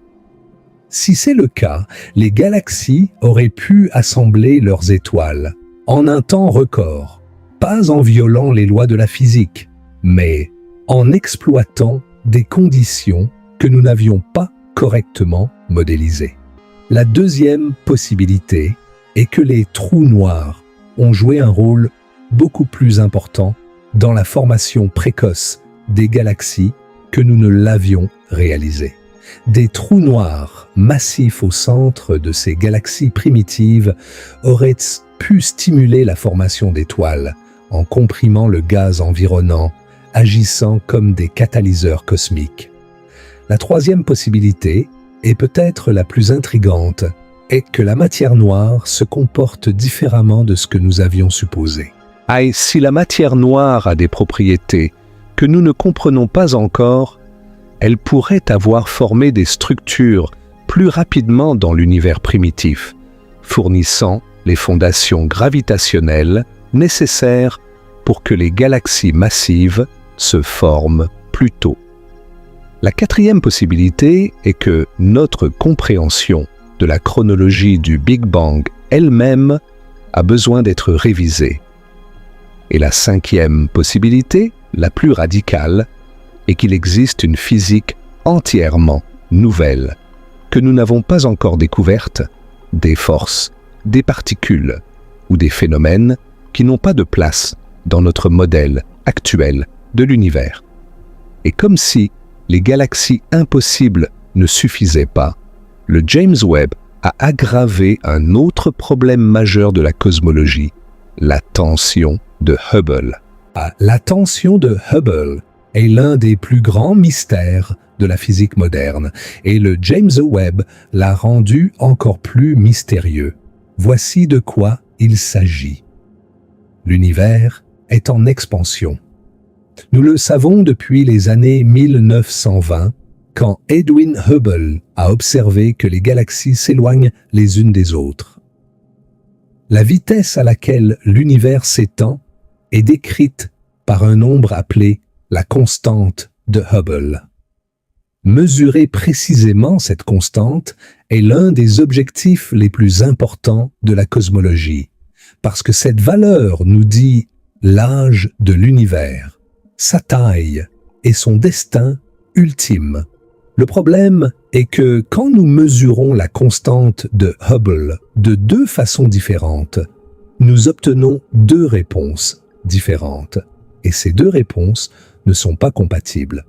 Si c'est le cas, les galaxies auraient pu assembler leurs étoiles en un temps record, pas en violant les lois de la physique, mais en exploitant des conditions que nous n'avions pas correctement modélisées. La deuxième possibilité est que les trous noirs ont joué un rôle beaucoup plus important dans la formation précoce des galaxies que nous ne l'avions réalisé. Des trous noirs massifs au centre de ces galaxies primitives auraient pu stimuler la formation d'étoiles en comprimant le gaz environnant, agissant comme des catalyseurs cosmiques. La troisième possibilité, et peut-être la plus intrigante, est que la matière noire se comporte différemment de ce que nous avions supposé. Et si la matière noire a des propriétés que nous ne comprenons pas encore, elle pourrait avoir formé des structures plus rapidement dans l'univers primitif, fournissant les fondations gravitationnelles nécessaires pour que les galaxies massives se forment plus tôt. La quatrième possibilité est que notre compréhension de la chronologie du Big Bang elle-même a besoin d'être révisée. Et la cinquième possibilité, la plus radicale, est qu'il existe une physique entièrement nouvelle, que nous n'avons pas encore découverte, des forces, des particules ou des phénomènes qui n'ont pas de place dans notre modèle actuel de l'univers. Et comme si les galaxies impossibles ne suffisaient pas, le James Webb a aggravé un autre problème majeur de la cosmologie, la tension de Hubble. La tension de Hubble est l'un des plus grands mystères de la physique moderne, et le James Webb l'a rendu encore plus mystérieux. Voici de quoi il s'agit. L'univers est en expansion. Nous le savons depuis les années 1920, quand Edwin Hubble a observé que les galaxies s'éloignent les unes des autres. La vitesse à laquelle l'univers s'étend est décrite par un nombre appelé la constante de Hubble. Mesurer précisément cette constante est l'un des objectifs les plus importants de la cosmologie, parce que cette valeur nous dit l'âge de l'univers, sa taille et son destin ultime. Le problème est que quand nous mesurons la constante de Hubble de deux façons différentes, nous obtenons deux réponses différentes, et ces deux réponses ne sont pas compatibles.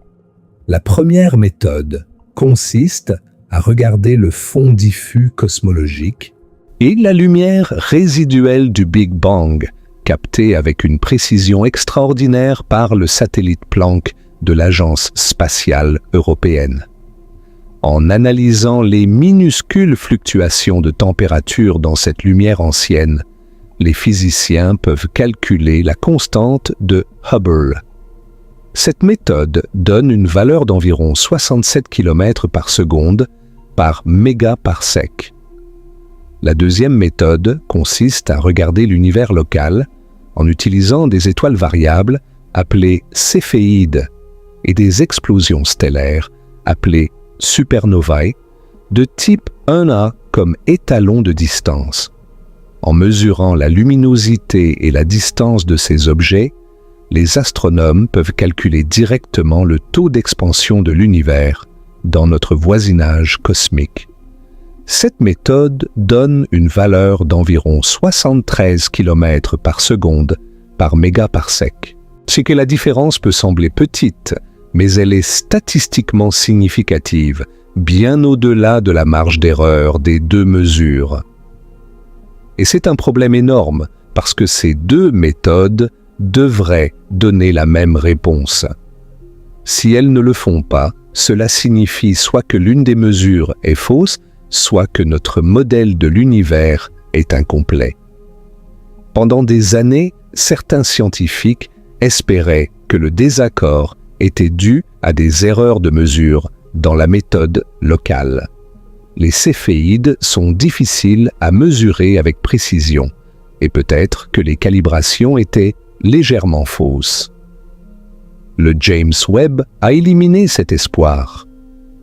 La première méthode consiste à regarder le fond diffus cosmologique et la lumière résiduelle du Big Bang, captée avec une précision extraordinaire par le satellite Planck de l'Agence spatiale européenne. En analysant les minuscules fluctuations de température dans cette lumière ancienne, les physiciens peuvent calculer la constante de Hubble. Cette méthode donne une valeur d'environ 67 km par seconde par mégaparsec. La deuxième méthode consiste à regarder l'univers local en utilisant des étoiles variables appelées céphéides et des explosions stellaires appelées supernovae de type 1A comme étalon de distance. En mesurant la luminosité et la distance de ces objets, les astronomes peuvent calculer directement le taux d'expansion de l'univers dans notre voisinage cosmique. Cette méthode donne une valeur d'environ 73 km par seconde par mégaparsec. C'est que la différence peut sembler petite, mais elle est statistiquement significative, bien au-delà de la marge d'erreur des deux mesures. Et c'est un problème énorme, parce que ces deux méthodes devraient donner la même réponse. Si elles ne le font pas, cela signifie soit que l'une des mesures est fausse, soit que notre modèle de l'univers est incomplet. Pendant des années, certains scientifiques espéraient que le désaccord était dû à des erreurs de mesure dans la méthode locale. Les céphéides sont difficiles à mesurer avec précision, et peut-être que les calibrations étaient légèrement fausses. Le James Webb a éliminé cet espoir.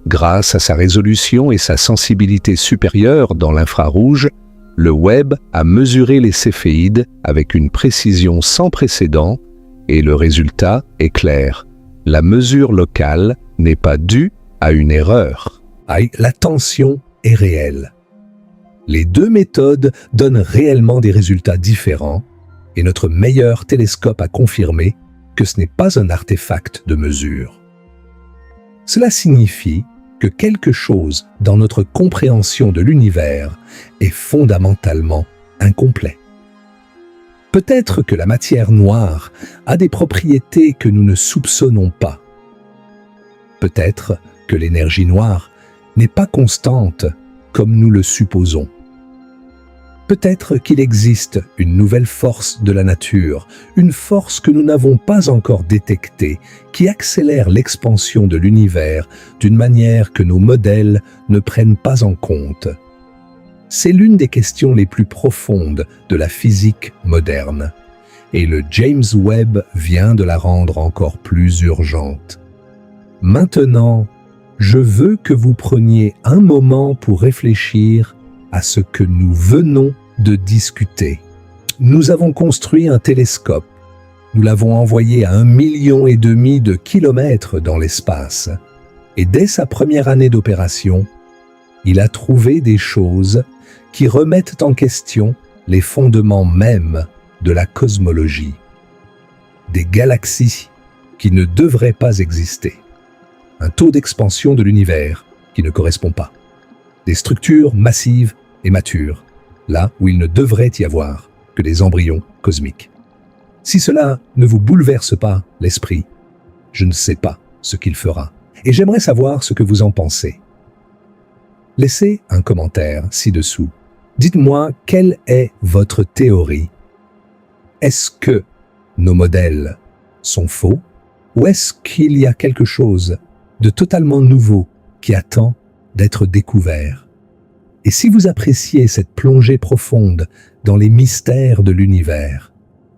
Grâce à sa résolution et sa sensibilité supérieure dans l'infrarouge, le Webb a mesuré les céphéides avec une précision sans précédent et le résultat est clair. La mesure locale n'est pas due à une erreur. La tension est réelle. Les deux méthodes donnent réellement des résultats différents et notre meilleur télescope a confirmé que ce n'est pas un artefact de mesure. Cela signifie que quelque chose dans notre compréhension de l'univers est fondamentalement incomplet. Peut-être que la matière noire a des propriétés que nous ne soupçonnons pas. Peut-être que l'énergie noire n'est pas constante comme nous le supposons. Peut-être qu'il existe une nouvelle force de la nature, une force que nous n'avons pas encore détectée, qui accélère l'expansion de l'univers d'une manière que nos modèles ne prennent pas en compte. C'est l'une des questions les plus profondes de la physique moderne, et le James Webb vient de la rendre encore plus urgente. Maintenant, je veux que vous preniez un moment pour réfléchir à ce que nous venons de discuter. Nous avons construit un télescope. Nous l'avons envoyé à 1,5 million de kilomètres dans l'espace. Et dès sa première année d'opération, il a trouvé des choses qui remettent en question les fondements mêmes de la cosmologie. Des galaxies qui ne devraient pas exister. Un taux d'expansion de l'univers qui ne correspond pas. Des structures massives et matures, là où il ne devrait y avoir que des embryons cosmiques. Si cela ne vous bouleverse pas l'esprit, je ne sais pas ce qu'il fera, et j'aimerais savoir ce que vous en pensez. Laissez un commentaire ci-dessous. Dites-moi quelle est votre théorie. Est-ce que nos modèles sont faux, ou est-ce qu'il y a quelque chose de totalement nouveau qui attend d'être découvert? Et si vous appréciez cette plongée profonde dans les mystères de l'univers,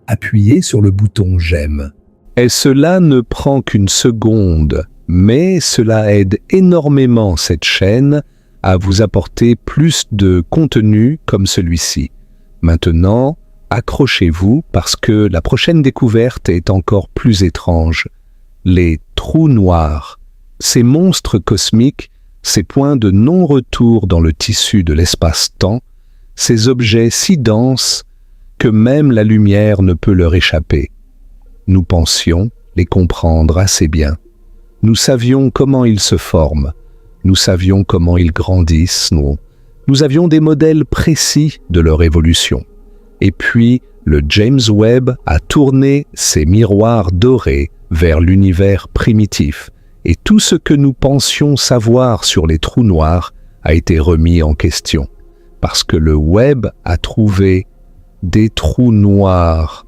appuyez sur le bouton « J'aime ». Et cela ne prend qu'une seconde, mais cela aide énormément cette chaîne à vous apporter plus de contenu comme celui-ci. Maintenant, accrochez-vous parce que la prochaine découverte est encore plus étrange. Les trous noirs, ces monstres cosmiques, ces points de non-retour dans le tissu de l'espace-temps, ces objets si denses que même la lumière ne peut leur échapper. Nous pensions les comprendre assez bien. Nous savions comment ils se forment, nous savions comment ils grandissent, nous avions des modèles précis de leur évolution. Et puis, le James Webb a tourné ses miroirs dorés vers l'univers primitif, et tout ce que nous pensions savoir sur les trous noirs a été remis en question, parce que le Webb a trouvé des trous noirs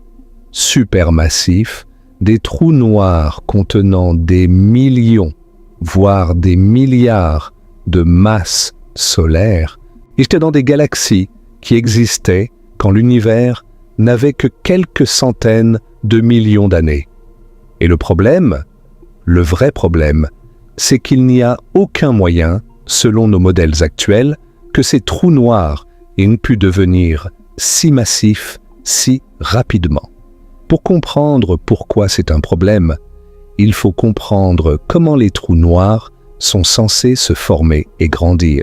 supermassifs, des trous noirs contenant des millions, voire des milliards de masses solaires. Ils étaient dans des galaxies qui existaient quand l'univers n'avait que quelques centaines de millions d'années. Et le problème, le vrai problème, c'est qu'il n'y a aucun moyen, selon nos modèles actuels, que ces trous noirs aient pu devenir si massifs si rapidement. Pour comprendre pourquoi c'est un problème, il faut comprendre comment les trous noirs sont censés se former et grandir.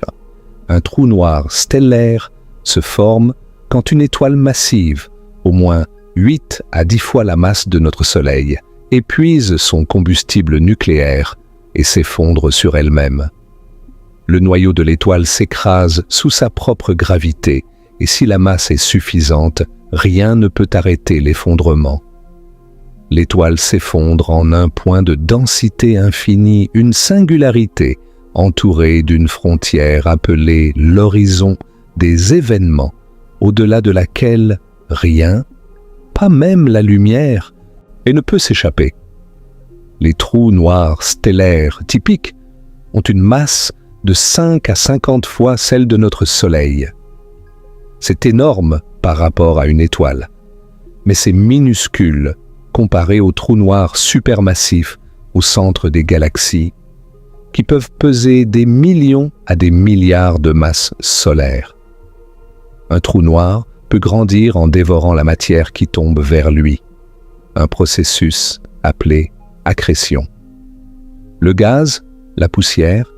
Un trou noir stellaire se forme quand une étoile massive, au moins 8 à 10 fois la masse de notre Soleil, épuise son combustible nucléaire et s'effondre sur elle-même. Le noyau de l'étoile s'écrase sous sa propre gravité, et si la masse est suffisante, rien ne peut arrêter l'effondrement. L'étoile s'effondre en un point de densité infinie, une singularité, entourée d'une frontière appelée l'horizon des événements, au-delà de laquelle rien, pas même la lumière, et ne peut s'échapper. Les trous noirs stellaires typiques ont une masse de 5 à 50 fois celle de notre Soleil. C'est énorme par rapport à une étoile, mais c'est minuscule comparé aux trous noirs supermassifs au centre des galaxies, qui peuvent peser des millions à des milliards de masses solaires. Un trou noir peut grandir en dévorant la matière qui tombe vers lui, un processus appelé accrétion. Le gaz, la poussière,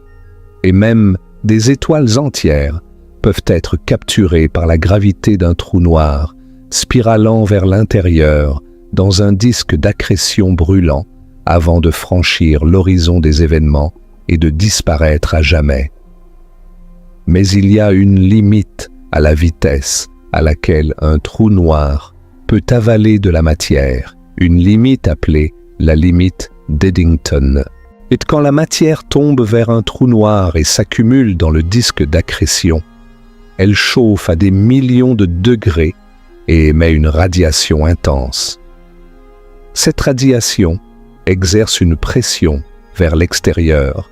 et même des étoiles entières peuvent être capturés par la gravité d'un trou noir, spiralant vers l'intérieur dans un disque d'accrétion brûlant avant de franchir l'horizon des événements et de disparaître à jamais. Mais il y a une limite à la vitesse à laquelle un trou noir peut avaler de la matière, une limite appelée la limite d'Eddington. Et quand la matière tombe vers un trou noir et s'accumule dans le disque d'accrétion, elle chauffe à des millions de degrés et émet une radiation intense. Cette radiation exerce une pression vers l'extérieur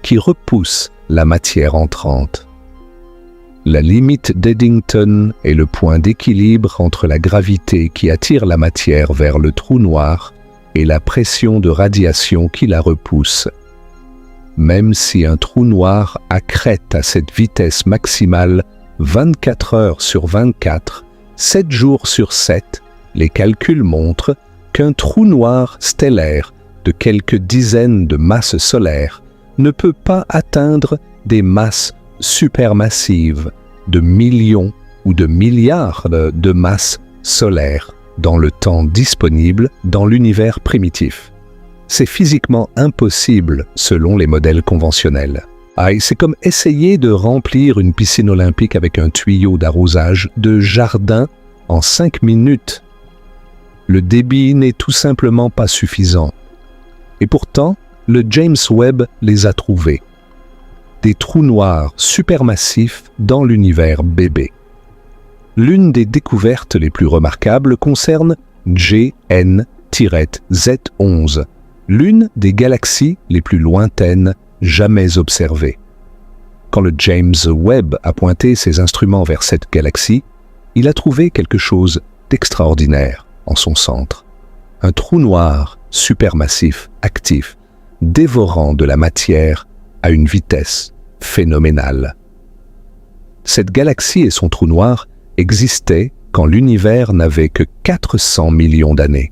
qui repousse la matière entrante. La limite d'Eddington est le point d'équilibre entre la gravité qui attire la matière vers le trou noir et la pression de radiation qui la repousse. Même si un trou noir accrète à cette vitesse maximale 24 heures sur 24, 7 jours sur 7, les calculs montrent qu'un trou noir stellaire de quelques dizaines de masses solaires ne peut pas atteindre des masses supermassives de millions ou de milliards de masses solaires dans le temps disponible dans l'univers primitif. C'est physiquement impossible selon les modèles conventionnels. C'est comme essayer de remplir une piscine olympique avec un tuyau d'arrosage de jardin en 5 minutes. Le débit n'est tout simplement pas suffisant. Et pourtant, le James Webb les a trouvés. Des trous noirs supermassifs dans l'univers bébé. L'une des découvertes les plus remarquables concerne GN-Z11, l'une des galaxies les plus lointaines jamais observées. Quand le James Webb a pointé ses instruments vers cette galaxie, il a trouvé quelque chose d'extraordinaire en son centre. Un trou noir supermassif actif, dévorant de la matière à une vitesse phénoménale. Cette galaxie et son trou noir existaient quand l'univers n'avait que 400 millions d'années.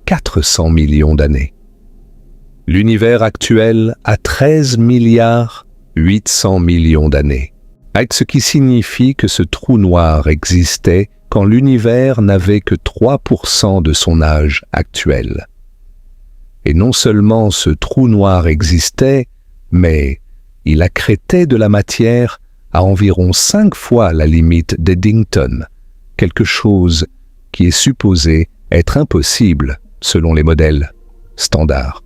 400 millions d'années. L'univers actuel a 13 milliards 800 millions d'années. Ce qui signifie que ce trou noir existait quand l'univers n'avait que 3% de son âge actuel. Et non seulement ce trou noir existait, mais il accrétait de la matière à environ 5 fois la limite d'Eddington, quelque chose qui est supposé être impossible selon les modèles standards.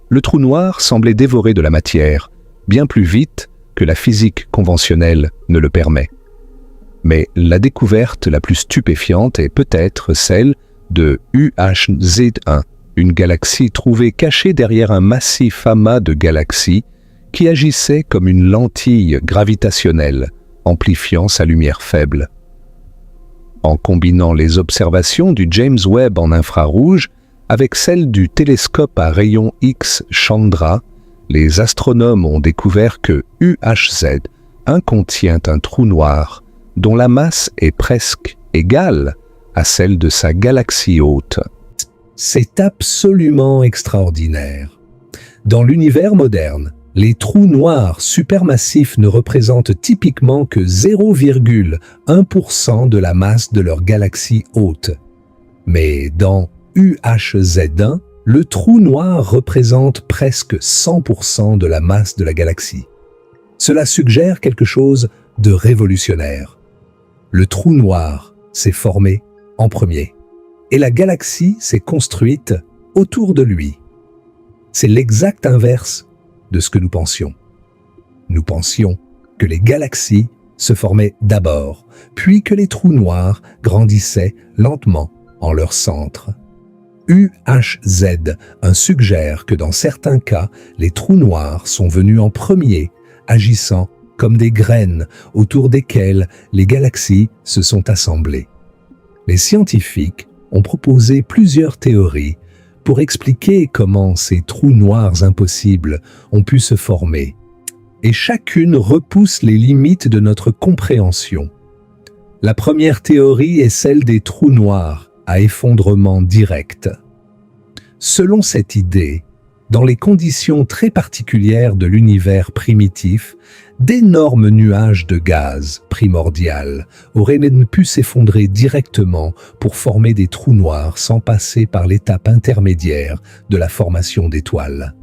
Le trou noir semblait dévorer de la matière bien plus vite que la physique conventionnelle ne le permet. Mais la découverte la plus stupéfiante est peut-être celle de UHZ1, une galaxie trouvée cachée derrière un massif amas de galaxies qui agissait comme une lentille gravitationnelle, amplifiant sa lumière faible. En combinant les observations du James Webb en infrarouge avec celles du télescope à rayons X Chandra, les astronomes ont découvert que UHZ1 contient un trou noir dont la masse est presque égale à celle de sa galaxie hôte. C'est absolument extraordinaire. Dans l'univers moderne, les trous noirs supermassifs ne représentent typiquement que 0,1% de la masse de leur galaxie hôte. Mais dans UHZ1, le trou noir représente presque 100% de la masse de la galaxie. Cela suggère quelque chose de révolutionnaire. Le trou noir s'est formé en premier, et la galaxie s'est construite autour de lui. C'est l'exact inverse de ce que nous pensions. Nous pensions que les galaxies se formaient d'abord, puis que les trous noirs grandissaient lentement en leur centre. UHZ1 suggère que dans certains cas, les trous noirs sont venus en premier, agissant comme des graines autour desquelles les galaxies se sont assemblées. Les scientifiques ont proposé plusieurs théories pour expliquer comment ces trous noirs impossibles ont pu se former, et chacune repousse les limites de notre compréhension. La première théorie est celle des trous noirs à effondrement direct. Selon cette idée, dans les conditions très particulières de l'univers primitif, d'énormes nuages de gaz primordial auraient pu s'effondrer directement pour former des trous noirs sans passer par l'étape intermédiaire de la formation d'étoiles.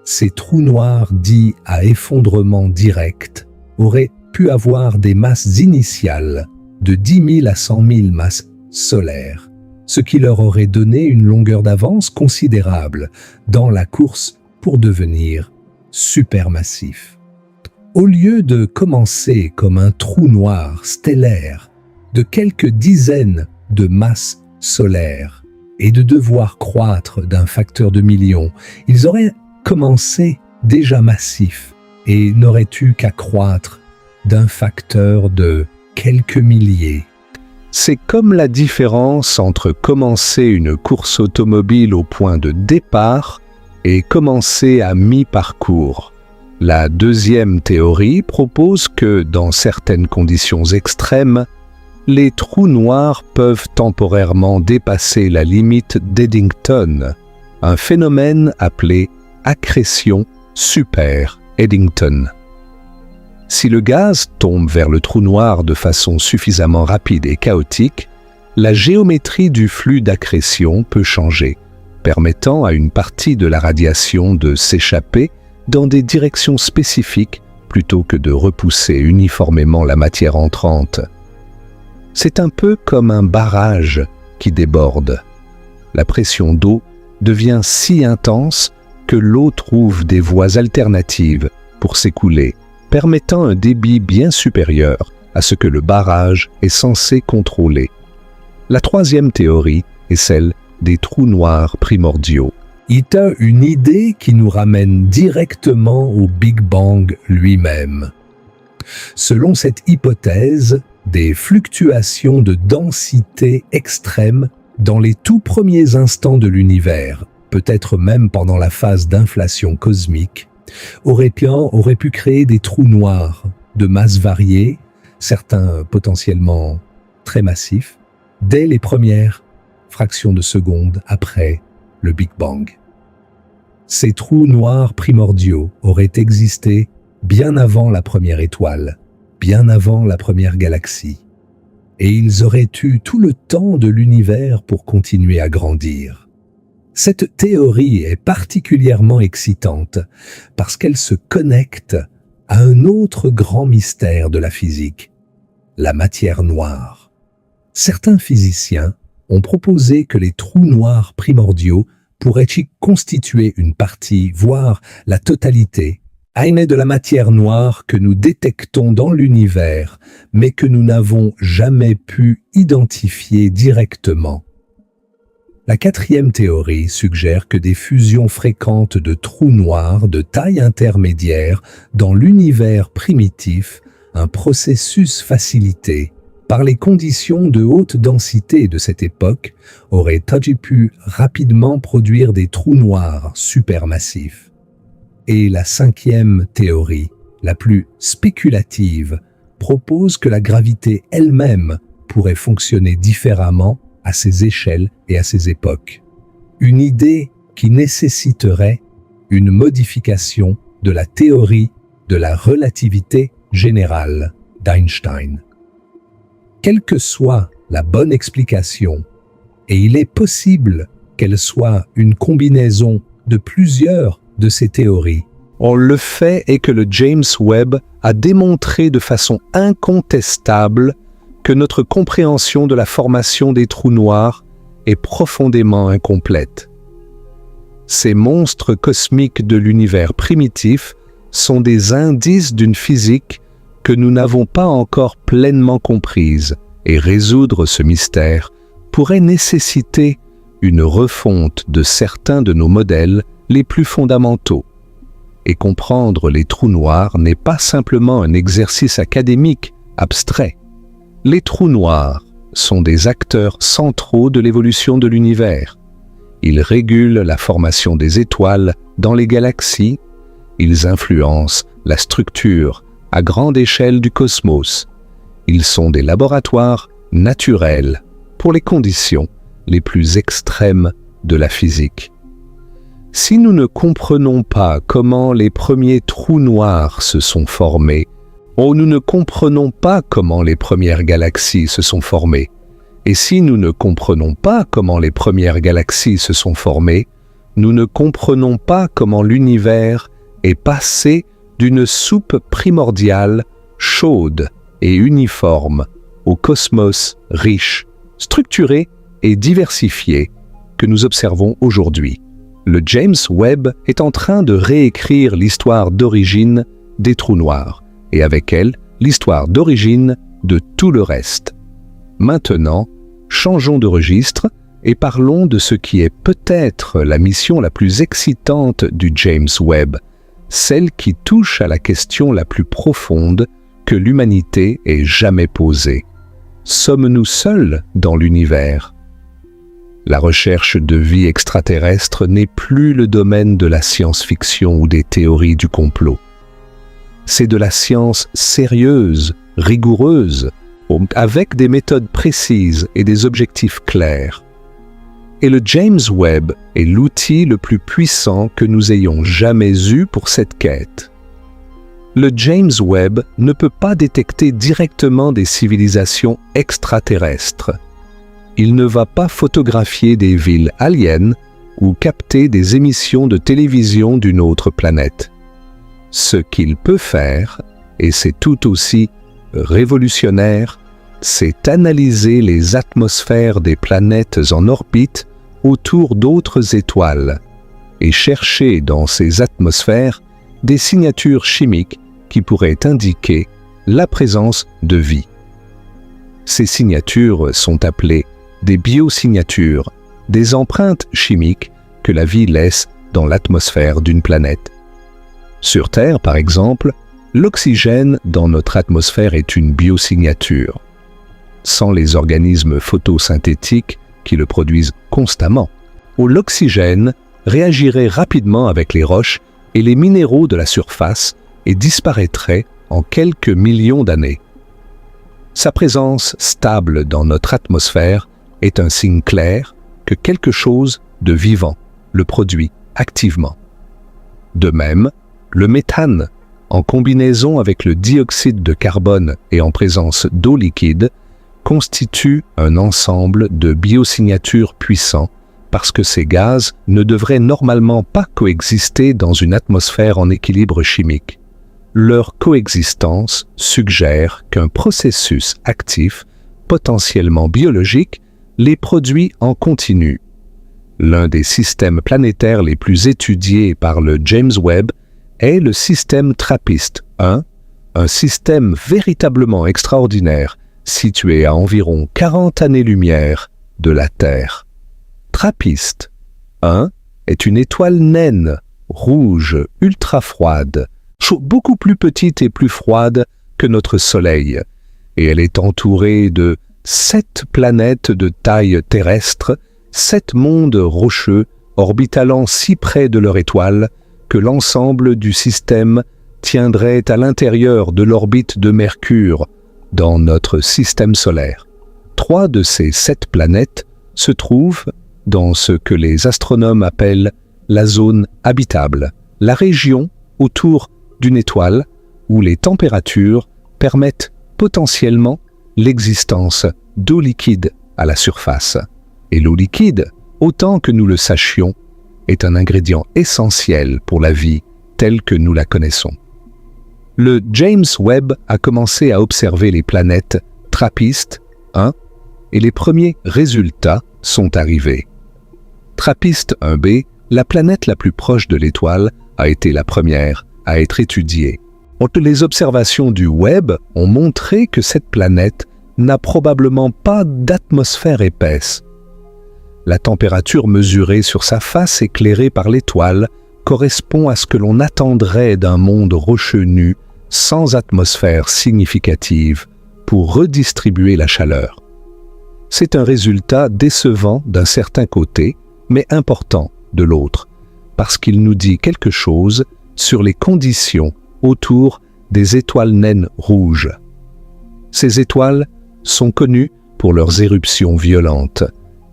Ces trous noirs dits à effondrement direct auraient pu avoir des masses initiales de 10 000 à 100 000 masses solaires, ce qui leur aurait donné une longueur d'avance considérable dans la course pour devenir supermassifs. Au lieu de commencer comme un trou noir stellaire de quelques dizaines de masses solaires et de devoir croître d'un facteur de millions, ils auraient commencé déjà massifs et n'auraient eu qu'à croître d'un facteur de quelques milliers. C'est comme la différence entre commencer une course automobile au point de départ et commencer à mi-parcours. La deuxième théorie propose que, dans certaines conditions extrêmes, les trous noirs peuvent temporairement dépasser la limite d'Eddington, un phénomène appelé accrétion super-Eddington. Si le gaz tombe vers le trou noir de façon suffisamment rapide et chaotique, la géométrie du flux d'accrétion peut changer, permettant à une partie de la radiation de s'échapper dans des directions spécifiques plutôt que de repousser uniformément la matière entrante. C'est un peu comme un barrage qui déborde. La pression d'eau devient si intense que l'eau trouve des voies alternatives pour s'écouler, permettant un débit bien supérieur à ce que le barrage est censé contrôler. La troisième théorie est celle des trous noirs primordiaux. Il y a une idée qui nous ramène directement au Big Bang lui-même. Selon cette hypothèse, des fluctuations de densité extrêmes dans les tout premiers instants de l'univers, peut-être même pendant la phase d'inflation cosmique, auraient pu créer des trous noirs de masse variée, certains potentiellement très massifs, dès les premières fractions de seconde après le Big Bang. Ces trous noirs primordiaux auraient existé bien avant la première étoile, bien avant la première galaxie, et ils auraient eu tout le temps de l'univers pour continuer à grandir. Cette théorie est particulièrement excitante parce qu'elle se connecte à un autre grand mystère de la physique, la matière noire. Certains physiciens ont proposé que les trous noirs primordiaux pourraient y constituer une partie, voire la totalité, de la matière noire que nous détectons dans l'univers, mais que nous n'avons jamais pu identifier directement. La quatrième théorie suggère que des fusions fréquentes de trous noirs de taille intermédiaire dans l'univers primitif, un processus facilité par les conditions de haute densité de cette époque, aurait pu rapidement produire des trous noirs supermassifs. Et la cinquième théorie, la plus spéculative, propose que la gravité elle-même pourrait fonctionner différemment à ces échelles et à ces époques. Une idée qui nécessiterait une modification de la théorie de la relativité générale d'Einstein. Quelle que soit la bonne explication, et il est possible qu'elle soit une combinaison de plusieurs de ces théories, Le fait est que le James Webb a démontré de façon incontestable que notre compréhension de la formation des trous noirs est profondément incomplète. Ces monstres cosmiques de l'univers primitif sont des indices d'une physique que nous n'avons pas encore pleinement comprise, et résoudre ce mystère pourrait nécessiter une refonte de certains de nos modèles les plus fondamentaux. Et comprendre les trous noirs n'est pas simplement un exercice académique abstrait. Les trous noirs sont des acteurs centraux de l'évolution de l'univers. Ils régulent la formation des étoiles dans les galaxies, ils influencent la structure à grande échelle du cosmos. Ils sont des laboratoires naturels pour les conditions les plus extrêmes de la physique. Si nous ne comprenons pas comment les premiers trous noirs se sont formés, ou nous ne comprenons pas comment les premières galaxies se sont formées, et si nous ne comprenons pas comment les premières galaxies se sont formées, nous ne comprenons pas comment l'univers est passé d'une soupe primordiale, chaude et uniforme, au cosmos riche, structuré et diversifié que nous observons aujourd'hui. Le James Webb est en train de réécrire l'histoire d'origine des trous noirs, et avec elle, l'histoire d'origine de tout le reste. Maintenant, changeons de registre et parlons de ce qui est peut-être la mission la plus excitante du James Webb, celle qui touche à la question la plus profonde que l'humanité ait jamais posée. Sommes-nous seuls dans l'univers ? La recherche de vie extraterrestre n'est plus le domaine de la science-fiction ou des théories du complot. C'est de la science sérieuse, rigoureuse, avec des méthodes précises et des objectifs clairs. Et le James Webb est l'outil le plus puissant que nous ayons jamais eu pour cette quête. Le James Webb ne peut pas détecter directement des civilisations extraterrestres. Il ne va pas photographier des villes aliens ou capter des émissions de télévision d'une autre planète. Ce qu'il peut faire, et c'est tout aussi révolutionnaire, c'est analyser les atmosphères des planètes en orbite autour d'autres étoiles et chercher dans ces atmosphères des signatures chimiques qui pourraient indiquer la présence de vie. Ces signatures sont appelées des biosignatures, des empreintes chimiques que la vie laisse dans l'atmosphère d'une planète. Sur Terre, par exemple, l'oxygène dans notre atmosphère est une biosignature. Sans les organismes photosynthétiques qui le produisent constamment, l'oxygène réagirait rapidement avec les roches et les minéraux de la surface et disparaîtrait en quelques millions d'années. Sa présence stable dans notre atmosphère est un signe clair que quelque chose de vivant le produit activement. De même, le méthane, en combinaison avec le dioxyde de carbone et en présence d'eau liquide, constitue un ensemble de biosignatures puissants parce que ces gaz ne devraient normalement pas coexister dans une atmosphère en équilibre chimique. Leur coexistence suggère qu'un processus actif, potentiellement biologique, les produit en continu. L'un des systèmes planétaires les plus étudiés par le James Webb est le système TRAPPIST-1, un système véritablement extraordinaire situé à environ 40 années-lumière de la Terre. TRAPPIST-1 est une étoile naine, rouge, ultra froide, beaucoup plus petite et plus froide que notre Soleil, et elle est entourée de 7 planètes de taille terrestre, 7 mondes rocheux orbitalant si près de leur étoile que l'ensemble du système tiendrait à l'intérieur de l'orbite de Mercure dans notre système solaire. 3 de ces 7 planètes se trouvent dans ce que les astronomes appellent la zone habitable, la région autour d'une étoile où les températures permettent potentiellement l'existence d'eau liquide à la surface. Et l'eau liquide, autant que nous le sachions, est un ingrédient essentiel pour la vie telle que nous la connaissons. Le James Webb a commencé à observer les planètes TRAPPIST-1 et les premiers résultats sont arrivés. TRAPPIST-1b, la planète la plus proche de l'étoile, a été la première à être étudiée. Les observations du Webb ont montré que cette planète n'a probablement pas d'atmosphère épaisse. La température mesurée sur sa face éclairée par l'étoile correspond à ce que l'on attendrait d'un monde rocheux nu, sans atmosphère significative, pour redistribuer la chaleur. C'est un résultat décevant d'un certain côté, mais important de l'autre, parce qu'il nous dit quelque chose sur les conditions autour des étoiles naines rouges. Ces étoiles sont connues pour leurs éruptions violentes,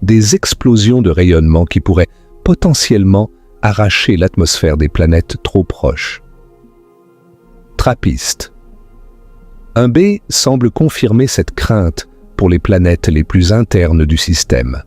des explosions de rayonnement qui pourraient potentiellement arracher l'atmosphère des planètes trop proches. TRAPPIST. 1b semble confirmer cette crainte pour les planètes les plus internes du système.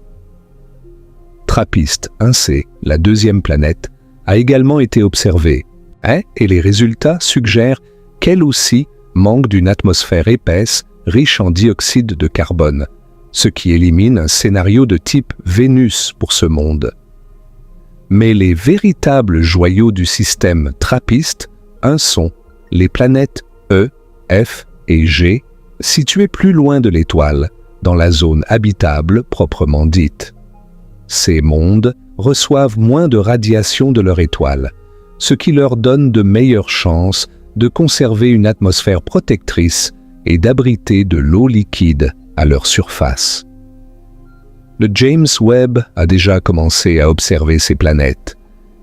TRAPPIST-1c, la deuxième planète, a également été observée, et les résultats suggèrent qu'elle aussi manque d'une atmosphère épaisse riche en dioxyde de carbone, ce qui élimine un scénario de type Vénus pour ce monde. Mais les véritables joyaux du système TRAPPIST-1 sont les planètes E, F et G, situées plus loin de l'étoile, dans la zone habitable proprement dite. Ces mondes reçoivent moins de radiation de leur étoile, ce qui leur donne de meilleures chances de conserver une atmosphère protectrice et d'abriter de l'eau liquide à leur surface. Le James Webb a déjà commencé à observer ces planètes,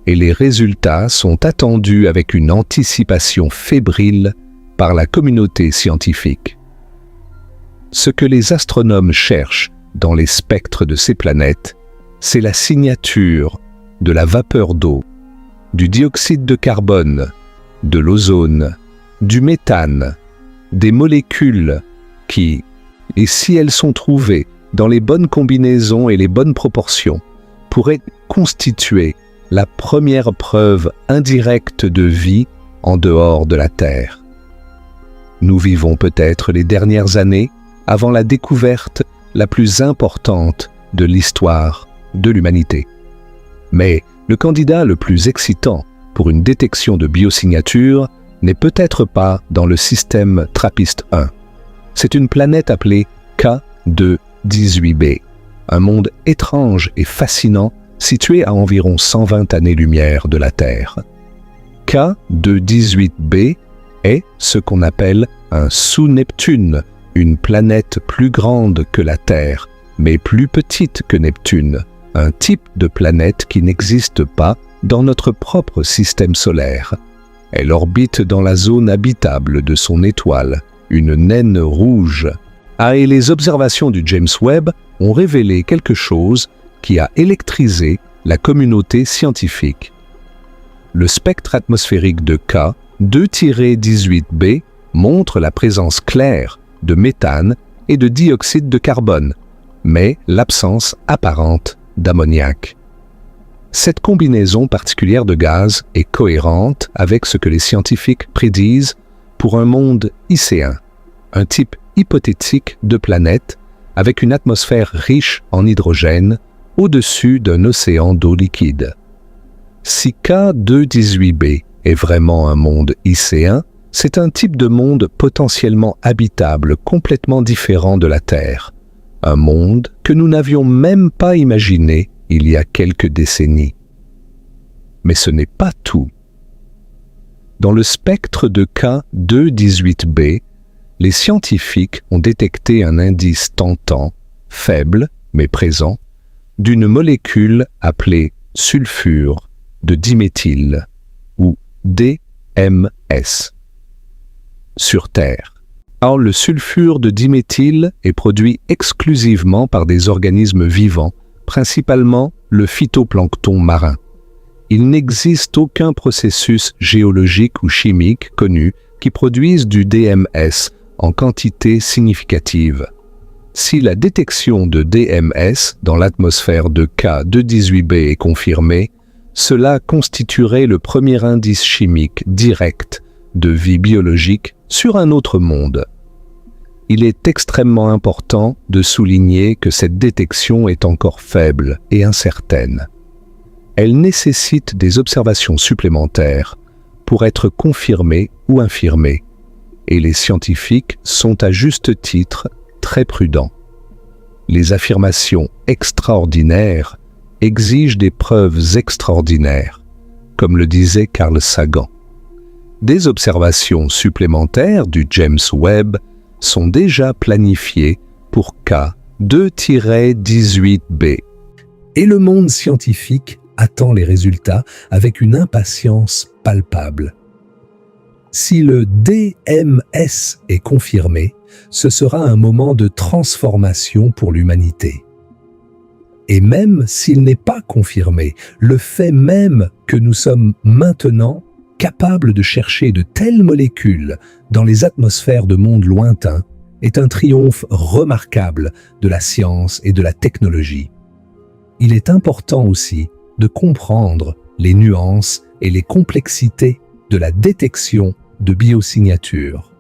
et les résultats sont attendus avec une anticipation fébrile par la communauté scientifique. Ce que les astronomes cherchent dans les spectres de ces planètes, c'est la signature de la vapeur d'eau, du dioxyde de carbone, de l'ozone, du méthane, des molécules qui, et si elles sont trouvées dans les bonnes combinaisons et les bonnes proportions, pourraient constituer la première preuve indirecte de vie en dehors de la Terre. Nous vivons peut-être les dernières années avant la découverte la plus importante de l'histoire de l'humanité. Mais le candidat le plus excitant pour une détection de biosignature n'est peut-être pas dans le système TRAPPIST-1. C'est une planète appelée K2-18b, un monde étrange et fascinant situé à environ 120 années-lumière de la Terre. K2-18b est ce qu'on appelle un sous-Neptune, une planète plus grande que la Terre, mais plus petite que Neptune, un type de planète qui n'existe pas dans notre propre système solaire. Elle orbite dans la zone habitable de son étoile, une naine rouge. Et les observations du James Webb ont révélé quelque chose qui a électrisé la communauté scientifique. Le spectre atmosphérique de K2-18b montre la présence claire de méthane et de dioxyde de carbone, mais l'absence apparente d'ammoniac. Cette combinaison particulière de gaz est cohérente avec ce que les scientifiques prédisent pour un monde icéen, un type hypothétique de planète avec une atmosphère riche en hydrogène au-dessus d'un océan d'eau liquide. Si K2-18b est vraiment un monde icéen, c'est un type de monde potentiellement habitable complètement différent de la Terre, un monde que nous n'avions même pas imaginé il y a quelques décennies. Mais ce n'est pas tout. Dans le spectre de K2-18b, les scientifiques ont détecté un indice tentant, faible mais présent, d'une molécule appelée sulfure de diméthyle, ou DMS, sur Terre. Or, le sulfure de diméthyle est produit exclusivement par des organismes vivants, principalement le phytoplancton marin. Il n'existe aucun processus géologique ou chimique connu qui produise du DMS en quantité significative. Si la détection de DMS dans l'atmosphère de K2-18b est confirmée, cela constituerait le premier indice chimique direct de vie biologique sur un autre monde. Il est extrêmement important de souligner que cette détection est encore faible et incertaine. Elle nécessite des observations supplémentaires pour être confirmée ou infirmée, et les scientifiques sont à juste titre très prudents. Les affirmations extraordinaires exigent des preuves extraordinaires, comme le disait Carl Sagan. Des observations supplémentaires du James Webb sont déjà planifiées pour K2-18b. Et le monde scientifique attend les résultats avec une impatience palpable. Si le DMS est confirmé, ce sera un moment de transformation pour l'humanité. Et même s'il n'est pas confirmé, le fait même que nous sommes maintenant capables de chercher de telles molécules dans les atmosphères de mondes lointains est un triomphe remarquable de la science et de la technologie. il est important aussi de comprendre les nuances et les complexités de la détection de biosignatures.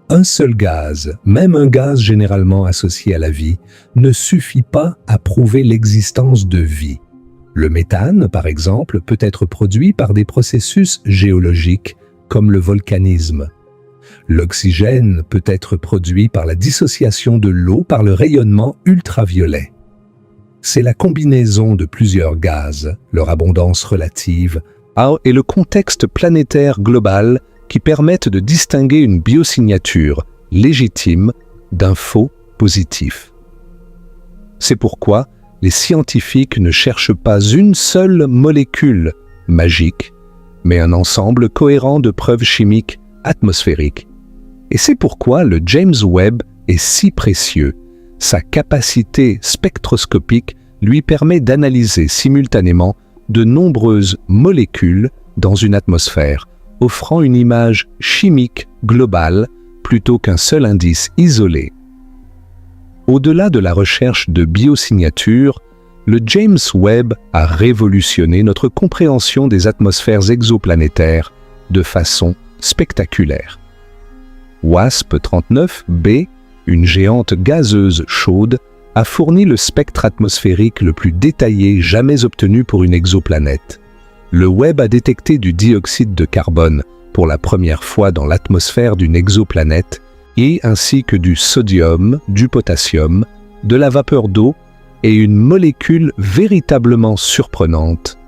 Un seul gaz, même un gaz généralement associé à la vie, ne suffit pas à prouver l'existence de vie. Le méthane, par exemple, peut être produit par des processus géologiques comme le volcanisme. L'oxygène peut être produit par la dissociation de l'eau par le rayonnement ultraviolet. C'est la combinaison de plusieurs gaz, leur abondance relative, et le contexte planétaire global qui permettent de distinguer une biosignature légitime d'un faux positif. C'est pourquoi les scientifiques ne cherchent pas une seule molécule magique, mais un ensemble cohérent de preuves chimiques atmosphériques. Et c'est pourquoi le James Webb est si précieux. Sa capacité spectroscopique lui permet d'analyser simultanément de nombreuses molécules dans une atmosphère, offrant une image chimique globale plutôt qu'un seul indice isolé. Au-delà de la recherche de biosignatures, le James Webb a révolutionné notre compréhension des atmosphères exoplanétaires de façon spectaculaire. WASP-39b, une géante gazeuse chaude, a fourni le spectre atmosphérique le plus détaillé jamais obtenu pour une exoplanète. Le Webb a détecté du dioxyde de carbone pour la première fois dans l'atmosphère d'une exoplanète et ainsi que du sodium, du potassium, de la vapeur d'eau et une molécule véritablement surprenante,